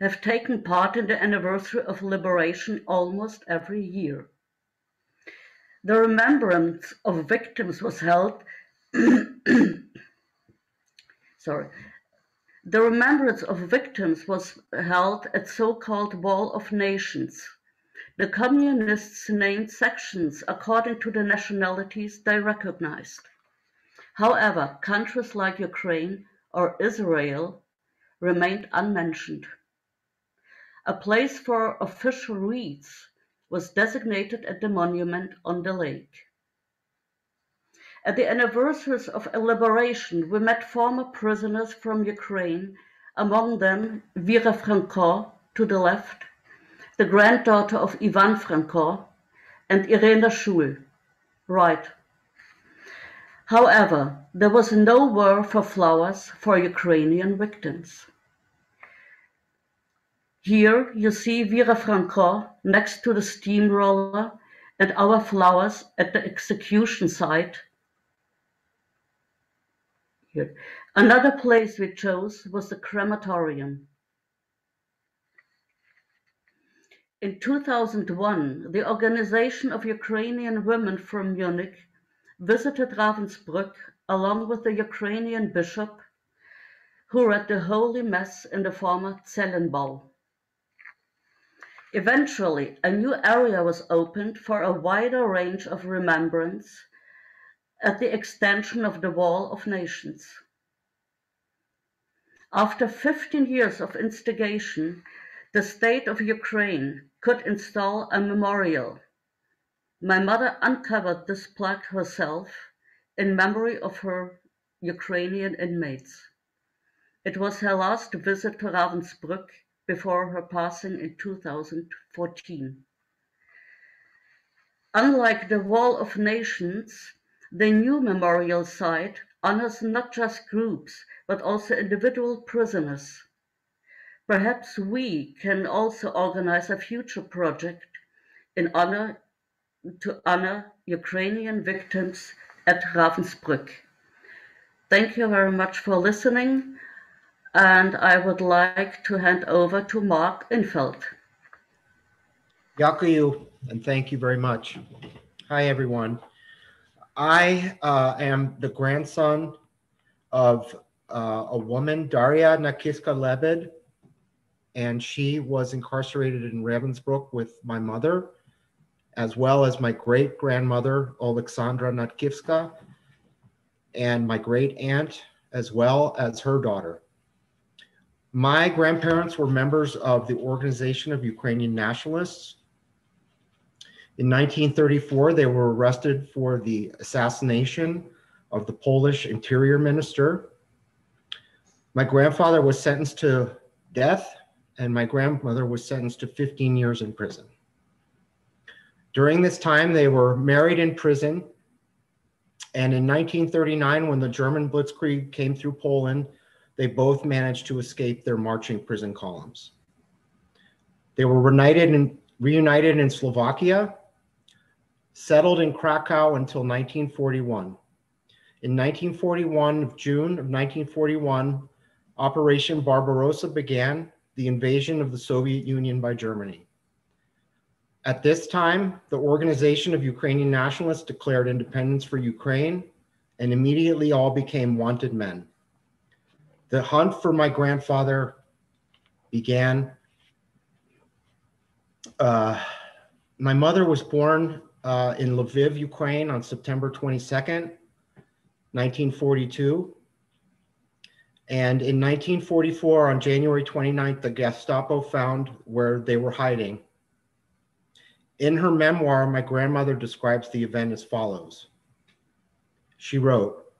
have taken part in the anniversary of liberation almost every year. The remembrance of victims was held The remembrance of victims was held at so-called Wall of Nations. The communists named sections according to the nationalities they recognized. However, countries like Ukraine or Israel remained unmentioned. A place for official wreaths was designated at the monument on the lake. At the anniversaries of liberation, we met former prisoners from Ukraine, among them Vera Franko to the left, the granddaughter of Ivan Franko, and Irena Schul, right. However, there was no war for flowers for Ukrainian victims. Here you see Vera Franko next to the steamroller and our flowers at the execution site. Here. Another place we chose was the crematorium. In 2001, the Organization of Ukrainian Women from Munich visited Ravensbrück along with the Ukrainian bishop, who read the Holy Mass in the former Zellenbau. Eventually, a new area was opened for a wider range of remembrance at the extension of the Wall of Nations. After 15 years of instigation, the state of Ukraine could install a memorial. My mother uncovered this plaque herself in memory of her Ukrainian inmates. It was her last visit to Ravensbrück before her passing in 2014. Unlike the Wall of Nations, the new memorial site honors not just groups, but also individual prisoners. Perhaps we can also organize a future project to honor Ukrainian victims at Ravensbrück. Thank you very much for listening, and I would like to hand over to Mark Infeld. Дякую, and thank you very much. Hi, everyone. I am the grandson of a woman, Daria Nakiska-Lebed, and she was incarcerated in Ravensbrück with my mother, as well as my great-grandmother, Alexandra Natkivska, and my great-aunt, as well as her daughter. My grandparents were members of the Organization of Ukrainian Nationalists. In 1934, they were arrested for the assassination of the Polish Interior Minister. My grandfather was sentenced to death, and my grandmother was sentenced to 15 years in prison. During this time, they were married in prison. And in 1939, when the German Blitzkrieg came through Poland, they both managed to escape their marching prison columns. They were reunited in Slovakia, settled in Krakow until 1941. In 1941, June of 1941, Operation Barbarossa began, the invasion of the Soviet Union by Germany. At this time, the Organization of Ukrainian Nationalists declared independence for Ukraine, and immediately all became wanted men. The hunt for my grandfather began. My mother was born in Lviv, Ukraine on September 22nd, 1942. And in 1944, on January 29th, the Gestapo found where they were hiding. In her memoir, my grandmother describes the event as follows. She wrote,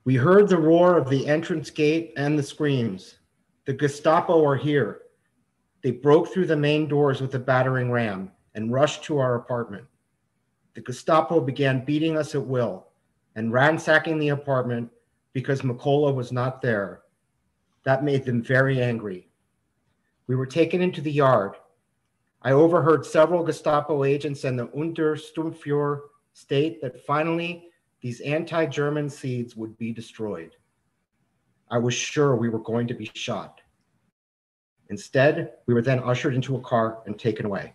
"We heard the roar of the entrance gate and the screams. The Gestapo are here. They broke through the main doors with a battering ram and rushed to our apartment. The Gestapo began beating us at will and ransacking the apartment because Mykola was not there. That made them very angry. We were taken into the yard. I overheard several Gestapo agents and the Untersturmführer state that finally these anti-German seeds would be destroyed. I was sure we were going to be shot. Instead, we were then ushered into a car and taken away.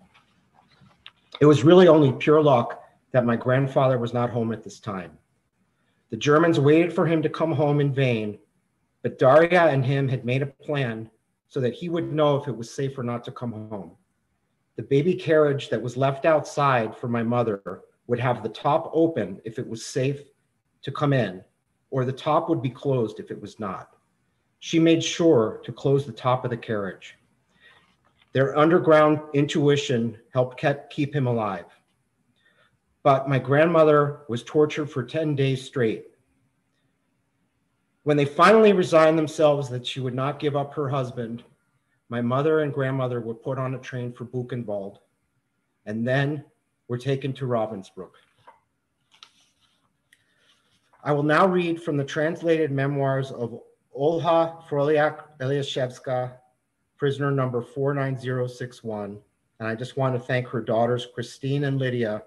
It was really only pure luck that my grandfather was not home at this time. The Germans waited for him to come home in vain, but Daria and him had made a plan so that he would know if it was safe or not to come home. The baby carriage that was left outside for my mother would have the top open if it was safe to come in, or the top would be closed if it was not. She made sure to close the top of the carriage. Their underground intuition helped keep him alive. But my grandmother was tortured for 10 days straight. When they finally resigned themselves that she would not give up her husband, my mother and grandmother were put on a train for Buchenwald, and then were taken to Ravensbrück. I will now read from the translated memoirs of Olha Froliak-Eliashevska, prisoner number 49061, and I just want to thank her daughters, Christine and Lydia,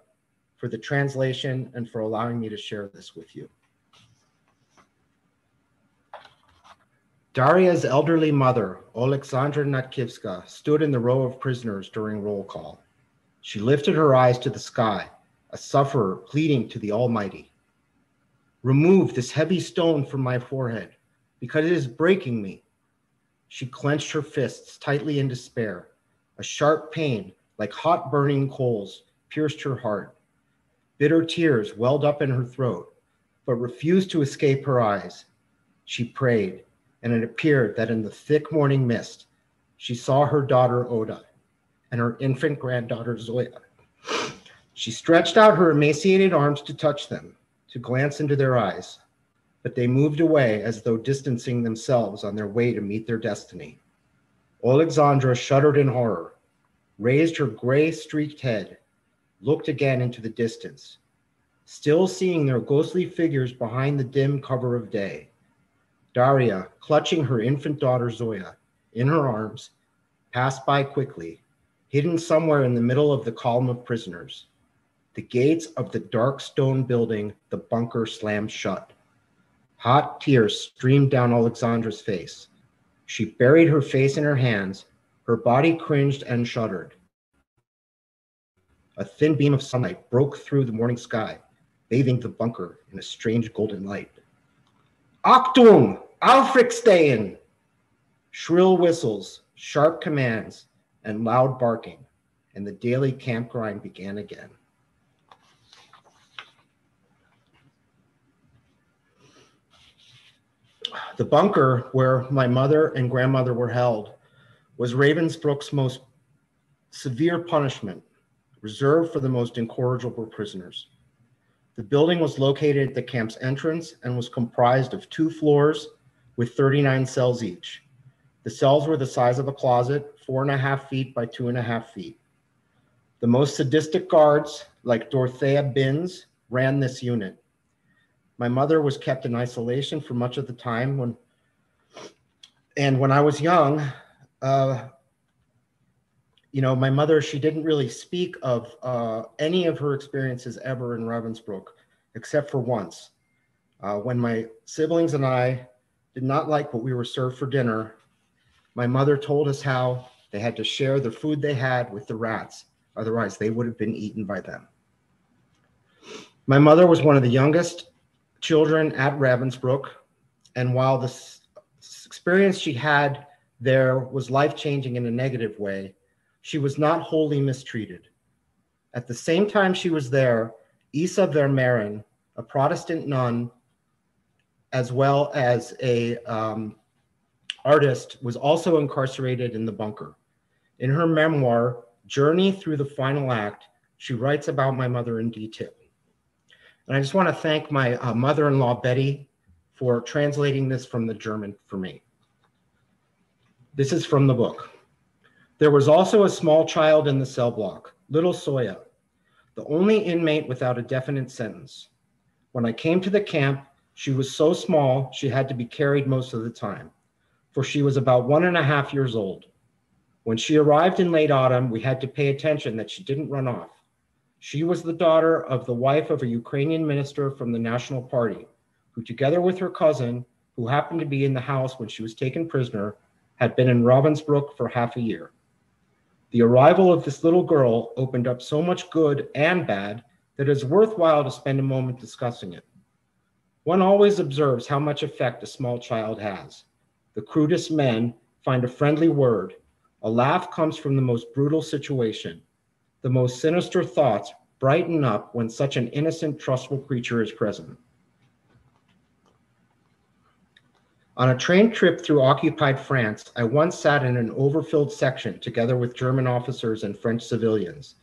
for the translation and for allowing me to share this with you. Daria's elderly mother, Oleksandra Natkivska, stood in the row of prisoners during roll call. She lifted her eyes to the sky, a sufferer pleading to the Almighty. Remove this heavy stone from my forehead, because it is breaking me. She clenched her fists tightly in despair. A sharp pain, like hot burning coals, pierced her heart. Bitter tears welled up in her throat, but refused to escape her eyes. She prayed, and it appeared that in the thick morning mist, she saw her daughter Oda and her infant granddaughter Zoya. She stretched out her emaciated arms to touch them, to glance into their eyes, but they moved away as though distancing themselves on their way to meet their destiny. Oleksandra shuddered in horror, raised her gray streaked head, looked again into the distance, still seeing their ghostly figures behind the dim cover of day. Daria, clutching her infant daughter Zoya in her arms, passed by quickly, hidden somewhere in the middle of the column of prisoners. The gates of the dark stone building, the bunker, slammed shut. Hot tears streamed down Alexandra's face. She buried her face in her hands. Her body cringed and shuddered. A thin beam of sunlight broke through the morning sky, bathing the bunker in a strange golden light. Achtung! Aufrichstehen! Shrill whistles, sharp commands, and loud barking, and the daily camp grind began again. The bunker where my mother and grandmother were held was Ravensbrück's most severe punishment, reserved for the most incorrigible prisoners. The building was located at the camp's entrance and was comprised of 2 floors with 39 cells each. The cells were the size of a closet, 4.5 feet by 2.5 feet. The most sadistic guards, like Dorothea Binns, ran this unit. My mother was kept in isolation for much of the time when I was young, my mother, she didn't really speak of any of her experiences ever in Ravensbrück, except for once. When my siblings and I did not like what we were served for dinner, my mother told us how they had to share the food they had with the rats, otherwise they would have been eaten by them. My mother was one of the youngest children at Ravensbrück, and while the experience she had there was life-changing in a negative way, she was not wholly mistreated. At the same time she was there, Isa Vermeeren, a Protestant nun, as well as a artist, was also incarcerated in the bunker. In her memoir, Journey Through the Final Act, she writes about my mother in detail. And I just want to thank my mother-in-law, Betty, for translating this from the German for me. This is from the book. There was also a small child in the cell block, little Soya, the only inmate without a definite sentence. When I came to the camp, she was so small she had to be carried most of the time, for she was about 1.5 years old. When she arrived in late autumn, we had to pay attention that she didn't run off. She was the daughter of the wife of a Ukrainian minister from the National Party, who together with her cousin, who happened to be in the house when she was taken prisoner, had been in Ravensbrück for half a year. The arrival of this little girl opened up so much good and bad that it is worthwhile to spend a moment discussing it. One always observes how much effect a small child has. The crudest men find a friendly word. A laugh comes from the most brutal situation. The most sinister thoughts brighten up when such an innocent, trustful creature is present. On a train trip through occupied France, I once sat in an overfilled section together with German officers and French civilians.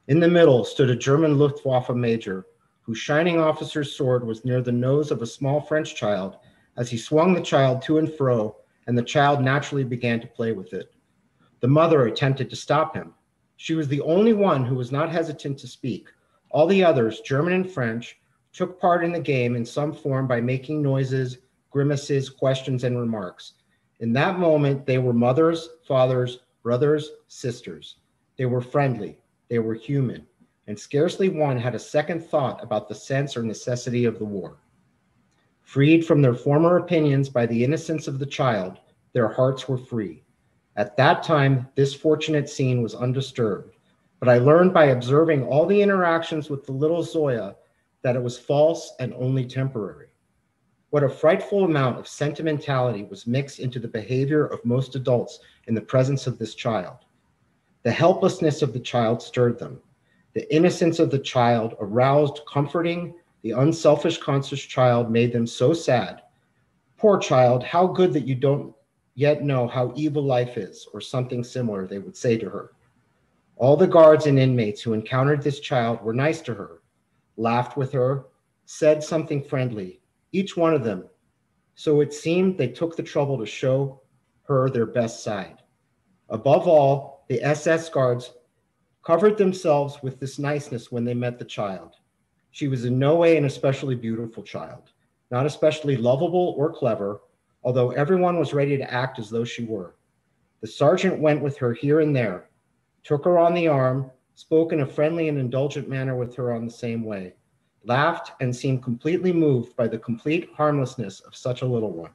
In the middle stood a German Luftwaffe major, whose shining officer's sword was near the nose of a small French child as he swung the child to and fro, and the child naturally began to play with it. The mother attempted to stop him. She was the only one who was not hesitant to speak. All the others, German and French, took part in the game in some form by making noises, grimaces, questions, and remarks. In that moment, they were mothers, fathers, brothers, sisters. They were friendly, they were human, and scarcely one had a second thought about the sense or necessity of the war. Freed from their former opinions by the innocence of the child, their hearts were free. At that time, this fortunate scene was undisturbed, but I learned by observing all the interactions with the little Zoya that it was false and only temporary. What a frightful amount of sentimentality was mixed into the behavior of most adults in the presence of this child. The helplessness of the child stirred them. The innocence of the child aroused comforting. The unselfish, conscious child made them so sad. Poor child, how good that you don't yet know how evil life is, or something similar, they would say to her. All the guards and inmates who encountered this child were nice to her, laughed with her, said something friendly, each one of them. So it seemed they took the trouble to show her their best side. Above all, the SS guards covered themselves with this niceness when they met the child. She was in no way an especially beautiful child, not especially lovable or clever, although everyone was ready to act as though she were. The sergeant went with her here and there, took her on the arm, spoke in a friendly and indulgent manner with her on the same way, laughed and seemed completely moved by the complete harmlessness of such a little one.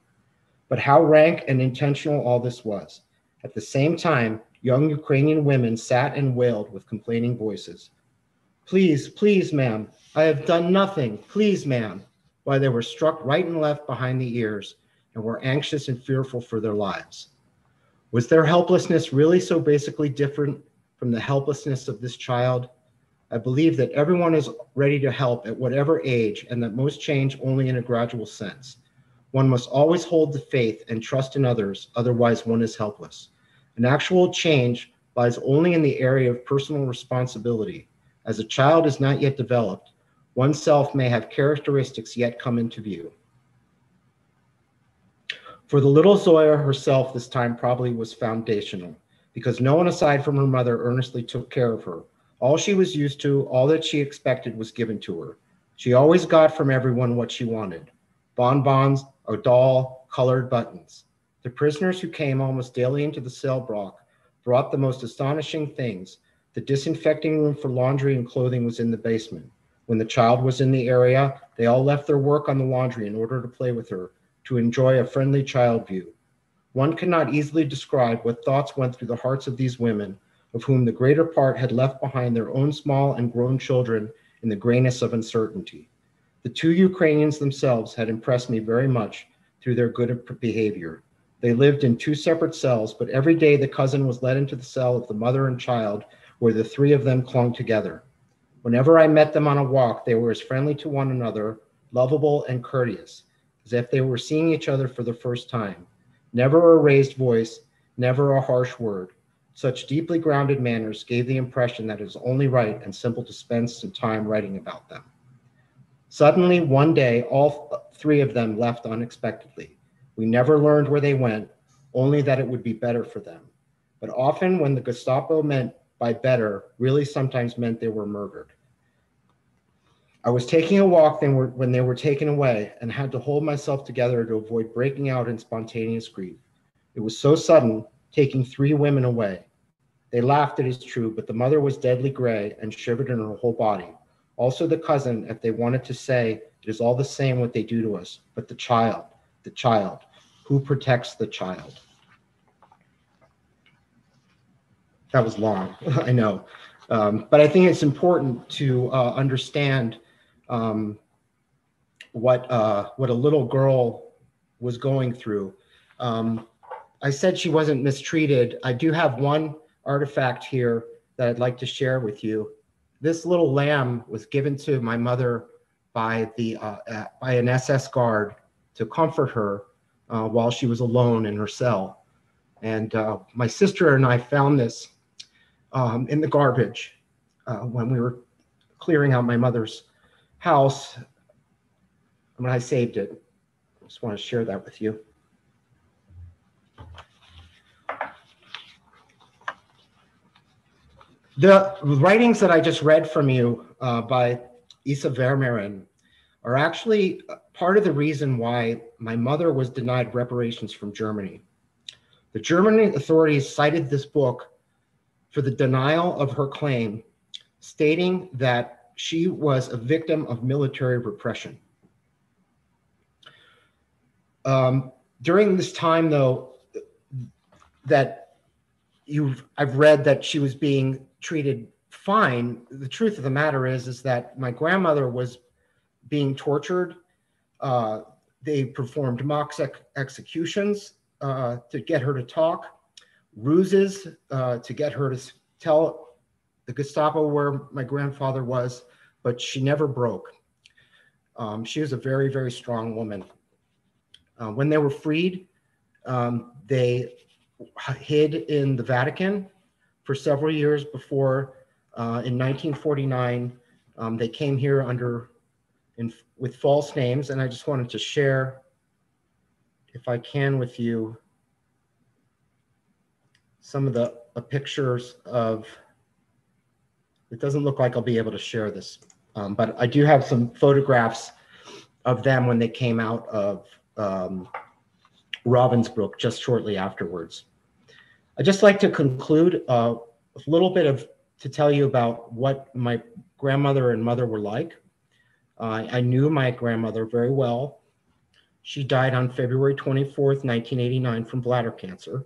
But how rank and intentional all this was. At the same time, young Ukrainian women sat and wailed with complaining voices. Please, please, ma'am, I have done nothing, please, ma'am, while they were struck right and left behind the ears and were anxious and fearful for their lives. Was their helplessness really so basically different from the helplessness of this child? I believe that everyone is ready to help at whatever age, and that most change only in a gradual sense. One must always hold the faith and trust in others, otherwise one is helpless. An actual change lies only in the area of personal responsibility. As a child is not yet developed, oneself may have characteristics yet come into view. For the little Zoya herself, this time probably was foundational, because no one aside from her mother earnestly took care of her. All she was used to, all that she expected was given to her. She always got from everyone what she wanted: bonbons, a doll, colored buttons. The prisoners who came almost daily into the cell block brought the most astonishing things. The disinfecting room for laundry and clothing was in the basement. When the child was in the area, they all left their work on the laundry in order to play with her, to enjoy a friendly child view. One cannot easily describe what thoughts went through the hearts of these women, of whom the greater part had left behind their own small and grown children in the grayness of uncertainty. The two Ukrainians themselves had impressed me very much through their good behavior. They lived in two separate cells, but every day the cousin was led into the cell of the mother and child, where the three of them clung together. Whenever I met them on a walk, they were as friendly to one another, lovable and courteous, as if they were seeing each other for the first time. Never a raised voice, never a harsh word. Such deeply grounded manners gave the impression that it was only right and simple to spend some time writing about them. Suddenly, one day, all three of them left unexpectedly. We never learned where they went, only that it would be better for them. But often when the Gestapo meant by better, really sometimes meant they were murdered. I was taking a walk when they were taken away and had to hold myself together to avoid breaking out in spontaneous grief. It was so sudden, taking three women away. They laughed, it is true, but the mother was deadly gray and shivered in her whole body. Also the cousin, if they wanted to say, it is all the same what they do to us, but the child, who protects the child? That was long, I know. But I think it's important to understand what a little girl was going through. I said she wasn't mistreated. I do have one artifact here that I'd like to share with you. This little lamb was given to my mother by an SS guard to comfort her while she was alone in her cell. And my sister and I found this in the garbage when we were clearing out my mother's house. When I saved it, I just want to share that with you. The writings that I just read from you by Isa Vermeeren are actually part of the reason why my mother was denied reparations from Germany. The German authorities cited this book for the denial of her claim, stating that she was a victim of military repression. During this time, though, that I've read that she was being treated fine. The truth of the matter is that my grandmother was being tortured. They performed mock executions to get her to talk, ruses to get her to tell the Gestapo where my grandfather was, but she never broke. She was a very, very strong woman. When they were freed, they hid in the Vatican for several years before, in 1949, they came here with false names. And I just wanted to share, if I can, with you some of the pictures of, it doesn't look like I'll be able to share this, but I do have some photographs of them when they came out of Ravensbrück just shortly afterwards. I'd just like to conclude a little bit to tell you about what my grandmother and mother were like. I knew my grandmother very well. She died on February 24th, 1989 from bladder cancer.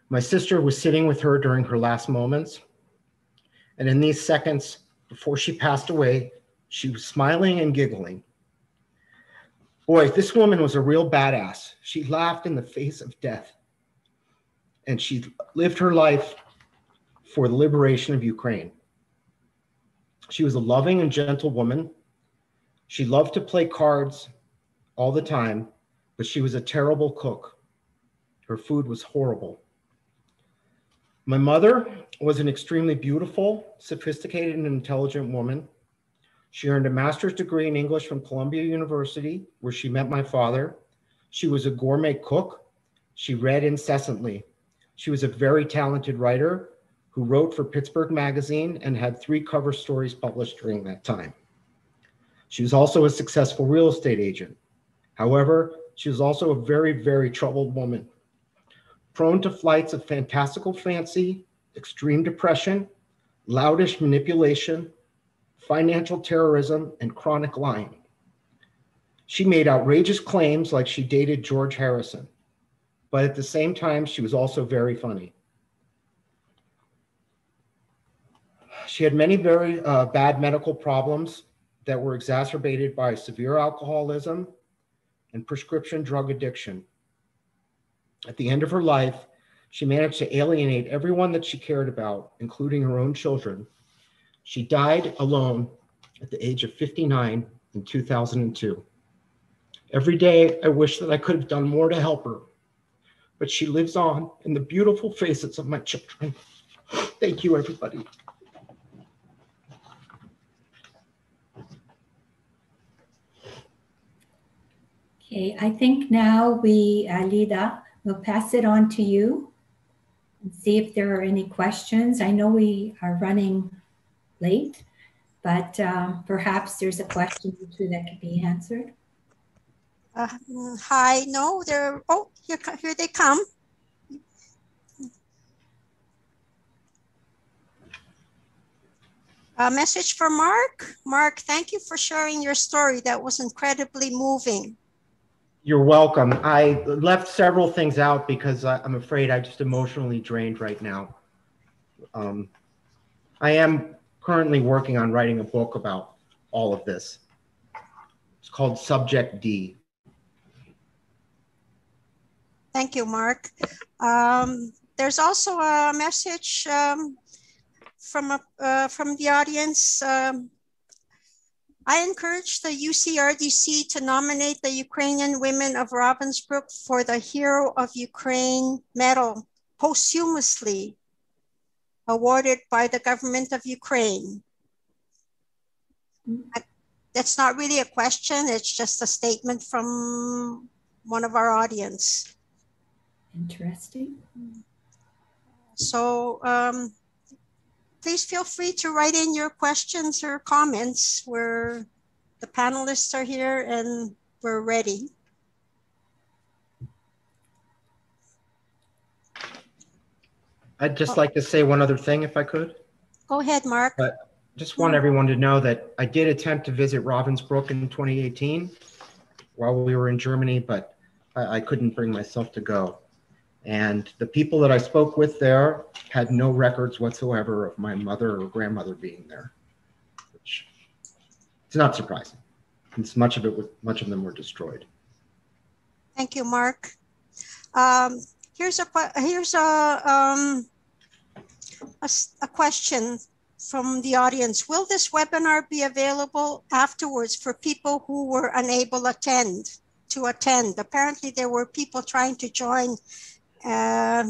My sister was sitting with her during her last moments. And in these seconds before she passed away, she was smiling and giggling. Boy, this woman was a real badass. She laughed in the face of death. And she lived her life for the liberation of Ukraine. She was a loving and gentle woman. She loved to play cards all the time, but she was a terrible cook. Her food was horrible. My mother was an extremely beautiful, sophisticated, and intelligent woman. She earned a master's degree in English from Columbia University, where she met my father. She was a gourmet cook. She read incessantly. She was a very talented writer who wrote for Pittsburgh Magazine and had 3 cover stories published during that time. She was also a successful real estate agent. However, she was also a very, very troubled woman, prone to flights of fantastical fancy, extreme depression, loutish manipulation, financial terrorism, and chronic lying. She made outrageous claims like she dated George Harrison, but at the same time, she was also very funny. She had many very bad medical problems that were exacerbated by severe alcoholism and prescription drug addiction. At the end of her life, she managed to alienate everyone that she cared about, including her own children. She died alone at the age of 59 in 2002. Every day, I wish that I could have done more to help her, but she lives on in the beautiful faces of my children. Thank you, everybody. Okay, I think now Lida, we'll pass it on to you and see if there are any questions. I know we are running late, but perhaps there's a question or two that can be answered. Hi, no, here they come. A message for Mark. Mark, thank you for sharing your story. That was incredibly moving. You're welcome. I left several things out because I'm afraid I'm just emotionally drained right now. I am currently working on writing a book about all of this. It's called Subject D. Thank you, Mark. There's also a message from the audience. I encourage the UCRDC to nominate the Ukrainian women of Ravensbrück for the Hero of Ukraine medal posthumously awarded by the government of Ukraine. That's not really a question, it's just a statement from one of our audience. Interesting. So please feel free to write in your questions or comments. The panelists are here and we're ready. I'd just like to say one other thing, if I could. Go ahead, Mark. Just want everyone to know that I did attempt to visit Ravensbrück in 2018 while we were in Germany, but I couldn't bring myself to go. And the people that I spoke with there had no records whatsoever of my mother or grandmother being there, which is not surprising, since much of them were destroyed. Thank you, Mark. Here's a question from the audience. Will this webinar be available afterwards for people who were unable to attend? Apparently there were people trying to join that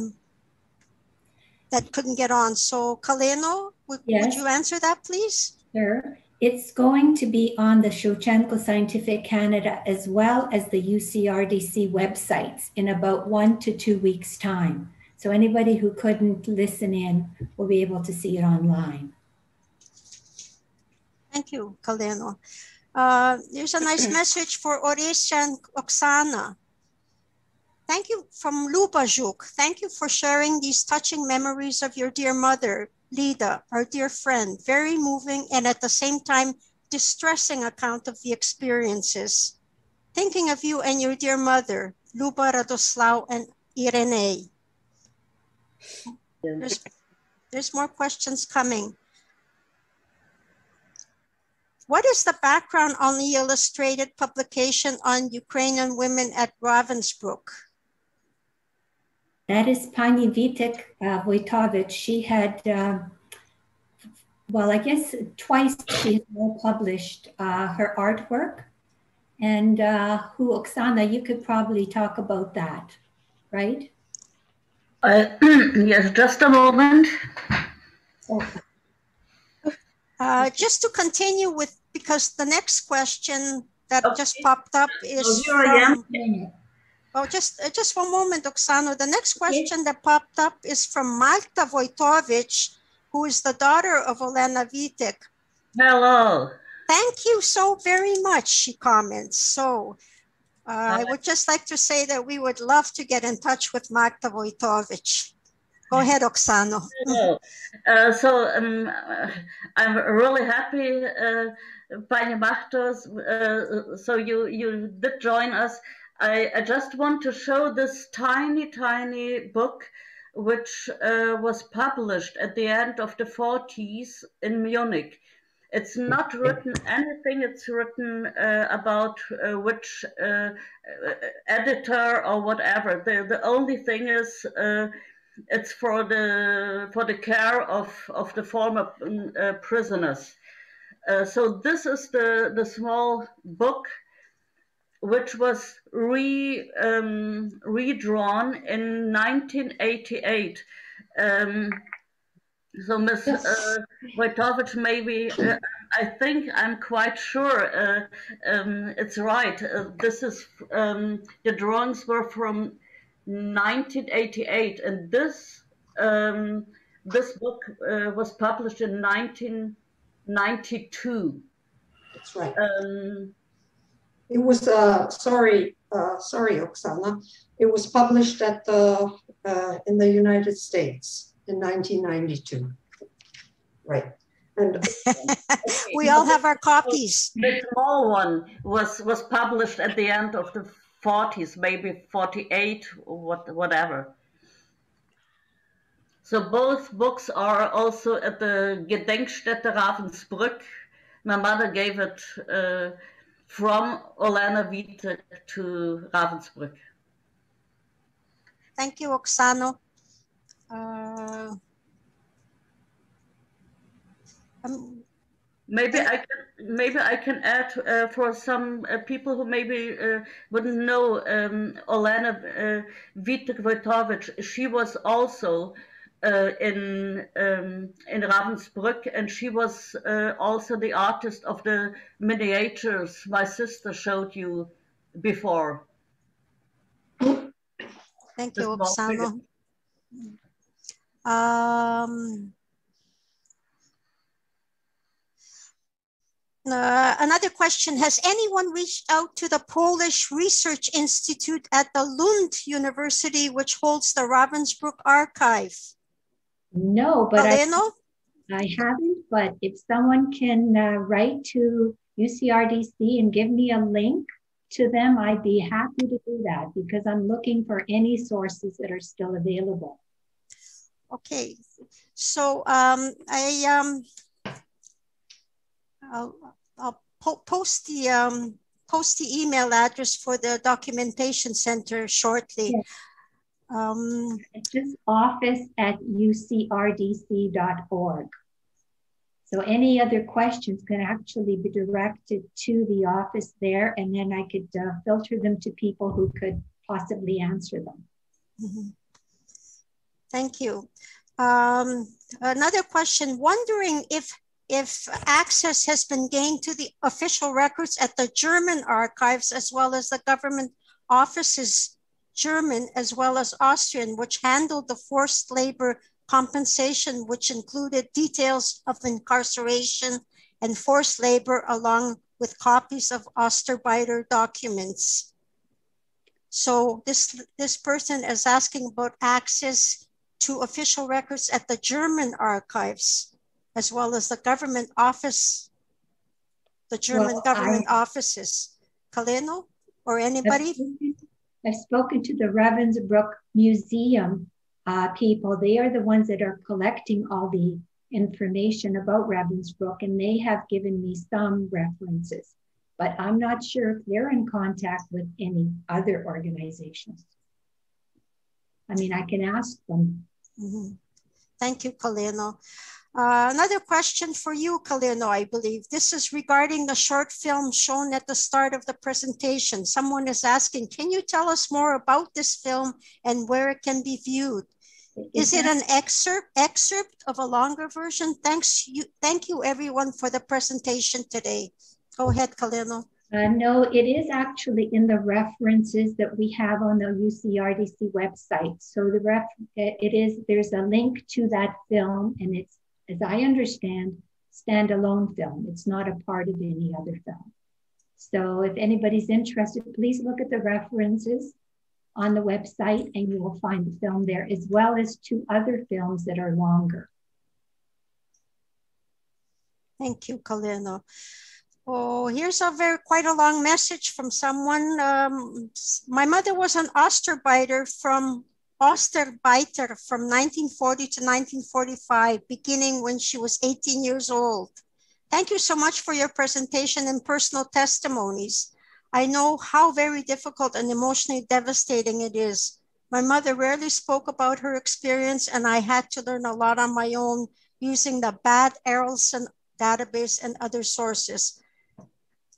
couldn't get on. So Kaleno, would you answer that, please? Sure. It's going to be on the Shevchenko Scientific Canada as well as the UCRDC websites in about 1 to 2 weeks' time. So anybody who couldn't listen in will be able to see it online. Thank you, Kaleno. There's a nice message for Orisha and Oksana. Thank you from Lubazhuk. Thank you for sharing these touching memories of your dear mother, Lida, our dear friend. Very moving and at the same time, distressing account of the experiences. Thinking of you and your dear mother, Luba, Radoslav, and Irene. There's more questions coming. What is the background on the illustrated publication on Ukrainian women at Ravensbrück? That is Pani Vitek Wojtowicz. She had, well, I guess twice she has published her artwork. And Oksana, you could probably talk about that, right? Yes, just a moment. Just to continue with, because the next question that just popped up is from, well, just one moment, Oksana. The next question that popped up is from Malta Wojtowicz, who is the daughter of Olena Vitek. Hello. Thank you so very much, she comments. So I would just like to say that we would love to get in touch with Malta Wojtowicz. Go ahead, Oksana. I'm really happy, Pani Machtos, so you did join us. I just want to show this tiny book, which was published at the end of the 40s in Munich. It's not written anything, it's written about which editor or whatever. The only thing is, it's for the care of the former prisoners. So this is the small book which was redrawn in 1988. So Ms. Wojtowicz, maybe, I think I'm quite sure it's right. This is, the drawings were from 1988, and this book was published in 1992. That's right. It was sorry, Oksana. It was published at in the United States in 1992. Right. And we all have our copies. The small one was published at the end of the 40s, maybe 48 or whatever. So both books are also at the Gedenkstätte Ravensbrück. My mother gave it from Olena Vitek to Ravensbrück. Thank you, Oksana. Maybe I can add for some people who maybe wouldn't know Olena Vitek Wojtowicz. She was also in Ravensbrück, and she was also the artist of the miniatures my sister showed you before. Thank you, Oksana. Another question, has anyone reached out to the Polish Research Institute at the Lund University, which holds the Ravensbrück archive? No, but I haven't, but if someone can write to UCRDC and give me a link to them, I'd be happy to do that because I'm looking for any sources that are still available. Okay, so I'll post the email address for the documentation center shortly. Yes. It's just office@ucrdc.org. So any other questions can actually be directed to the office there, and then I could filter them to people who could possibly answer them. Mm-hmm. Thank you. Another question, wondering if access has been gained to the official records at the German archives as well as the government offices, German as well as Austrian, which handled the forced labor compensation, which included details of incarceration and forced labor along with copies of Osterbeiter documents. So this person is asking about access to official records at the German archives, as well as the government office, the German government offices. Kaleno or anybody? I've spoken to the Ravensbrück Museum people. They are the ones that are collecting all the information about Ravensbrück, and they have given me some references, but I'm not sure if they're in contact with any other organizations. I mean, I can ask them. Mm-hmm. Thank you, Kaleno. Another question for you, Kaleno, I believe. This is regarding the short film shown at the start of the presentation. Someone is asking, can you tell us more about this film and where it can be viewed? Is it an excerpt of a longer version? Thank you everyone for the presentation today. Go ahead, Kaleno. No, it is actually in the references that we have on the UCRDC website. So there's a link to that film, and it's, as I understand, standalone film. It's not a part of any other film. So if anybody's interested, please look at the references on the website and you will find the film there, as well as 2 other films that are longer. Thank you, Kaleno. Oh, here's quite a long message from someone. My mother was an Osterbeiter from 1940 to 1945, beginning when she was 18 years old. Thank you so much for your presentation and personal testimonies. I know how very difficult and emotionally devastating it is. My mother rarely spoke about her experience, and I had to learn a lot on my own using the Bad Arolsen database and other sources.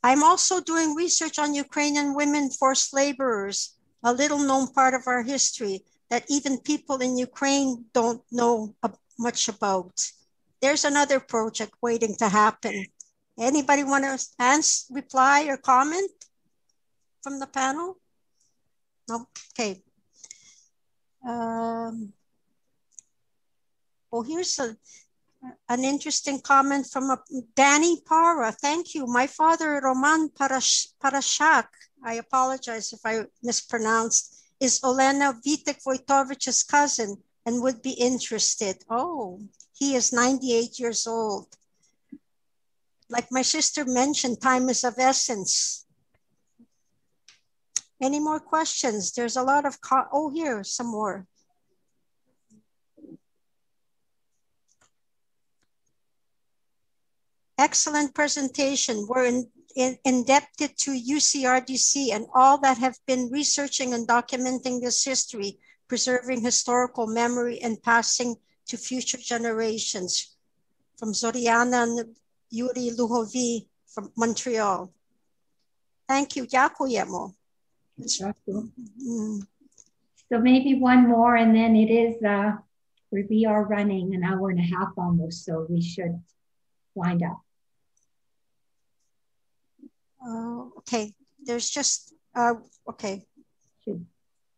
I'm also doing research on Ukrainian women forced laborers, a little known part of our history that even people in Ukraine don't know much about. There's another project waiting to happen. Anybody want to reply or comment from the panel? No, okay. Well, here's an interesting comment from Danny Para. Thank you. My father, Roman Parashak, I apologize if I mispronounced, is Olena Vitek-Wojtowicz's cousin and would be interested. Oh, he is 98 years old. Like my sister mentioned, time is of essence. Any more questions? There's a lot of, oh, here, some more. Excellent presentation. We're indebted to UCRDC and all that have been researching and documenting this history, preserving historical memory and passing to future generations. From Zoriana and Yuri Luhovi from Montreal. Thank you. Dziękujemy. So maybe one more, and then it is, we are running an hour and a half almost, so we should wind up. Okay, there's just, okay.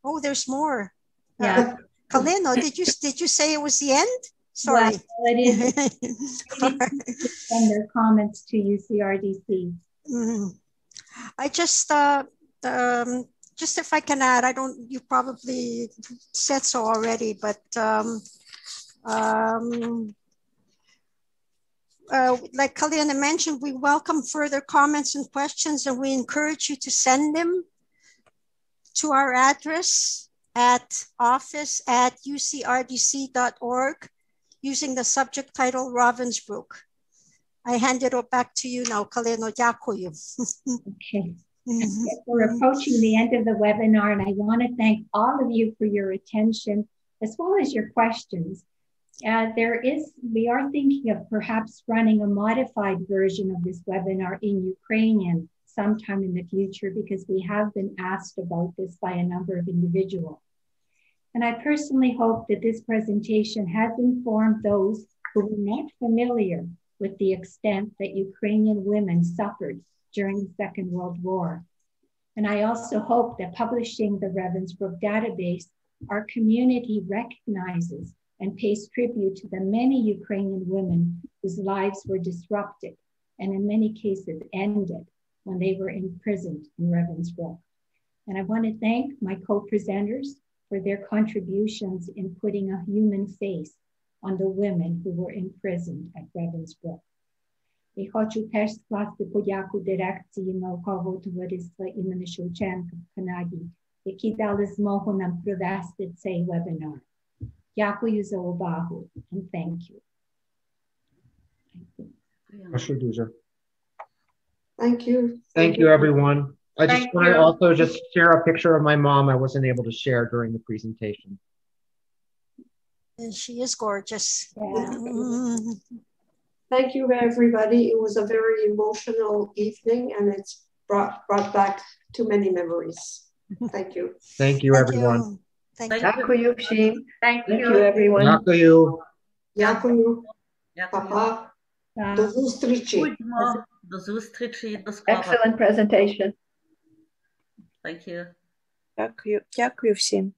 Oh, there's more. Yeah. Kaleno, did you say it was the end? Sorry. Well, it is. Send their comments to UCRDC. I just if I can add, you probably said so already, but like Kalina mentioned, we welcome further comments and questions, and we encourage you to send them to our address at office@ucrdc.org using the subject title Ravensbrück. I hand it back to you now, Kalina. Дякую. Okay. We're approaching the end of the webinar, and I want to thank all of you for your attention as well as your questions. We are thinking of perhaps running a modified version of this webinar in Ukrainian sometime in the future, because we have been asked about this by a number of individuals. And I personally hope that this presentation has informed those who were not familiar with the extent that Ukrainian women suffered during the Second World War. And I also hope that publishing the Ravensbrück database, our community recognizes and pays tribute to the many Ukrainian women whose lives were disrupted and in many cases ended when they were imprisoned in Ravensbrück. And I want to thank my co-presenters for their contributions in putting a human face on the women who were imprisoned at Ravensbrück. І хочу теж скласти подяку дирекції наукового товариства імені Шевченка в Канаді, які дали змогу нам провести цей вебінар. Дякую за увагу, and thank you. Thank you. Thank you, everyone. I just want to also just share a picture of my mom I wasn't able to share during the presentation. And she is gorgeous. Yeah. Thank you, everybody. It was a very emotional evening, and it's brought back too many memories. Thank you. Thank you, everyone. Thank you. Дякую всім. Thank Thank you. you, everyone. Дякую. Дякую. Дякую. Па-па. До зустрічі. Будьмо. До зустрічі. До скоро. Excellent presentation. Thank you. Дякую всім.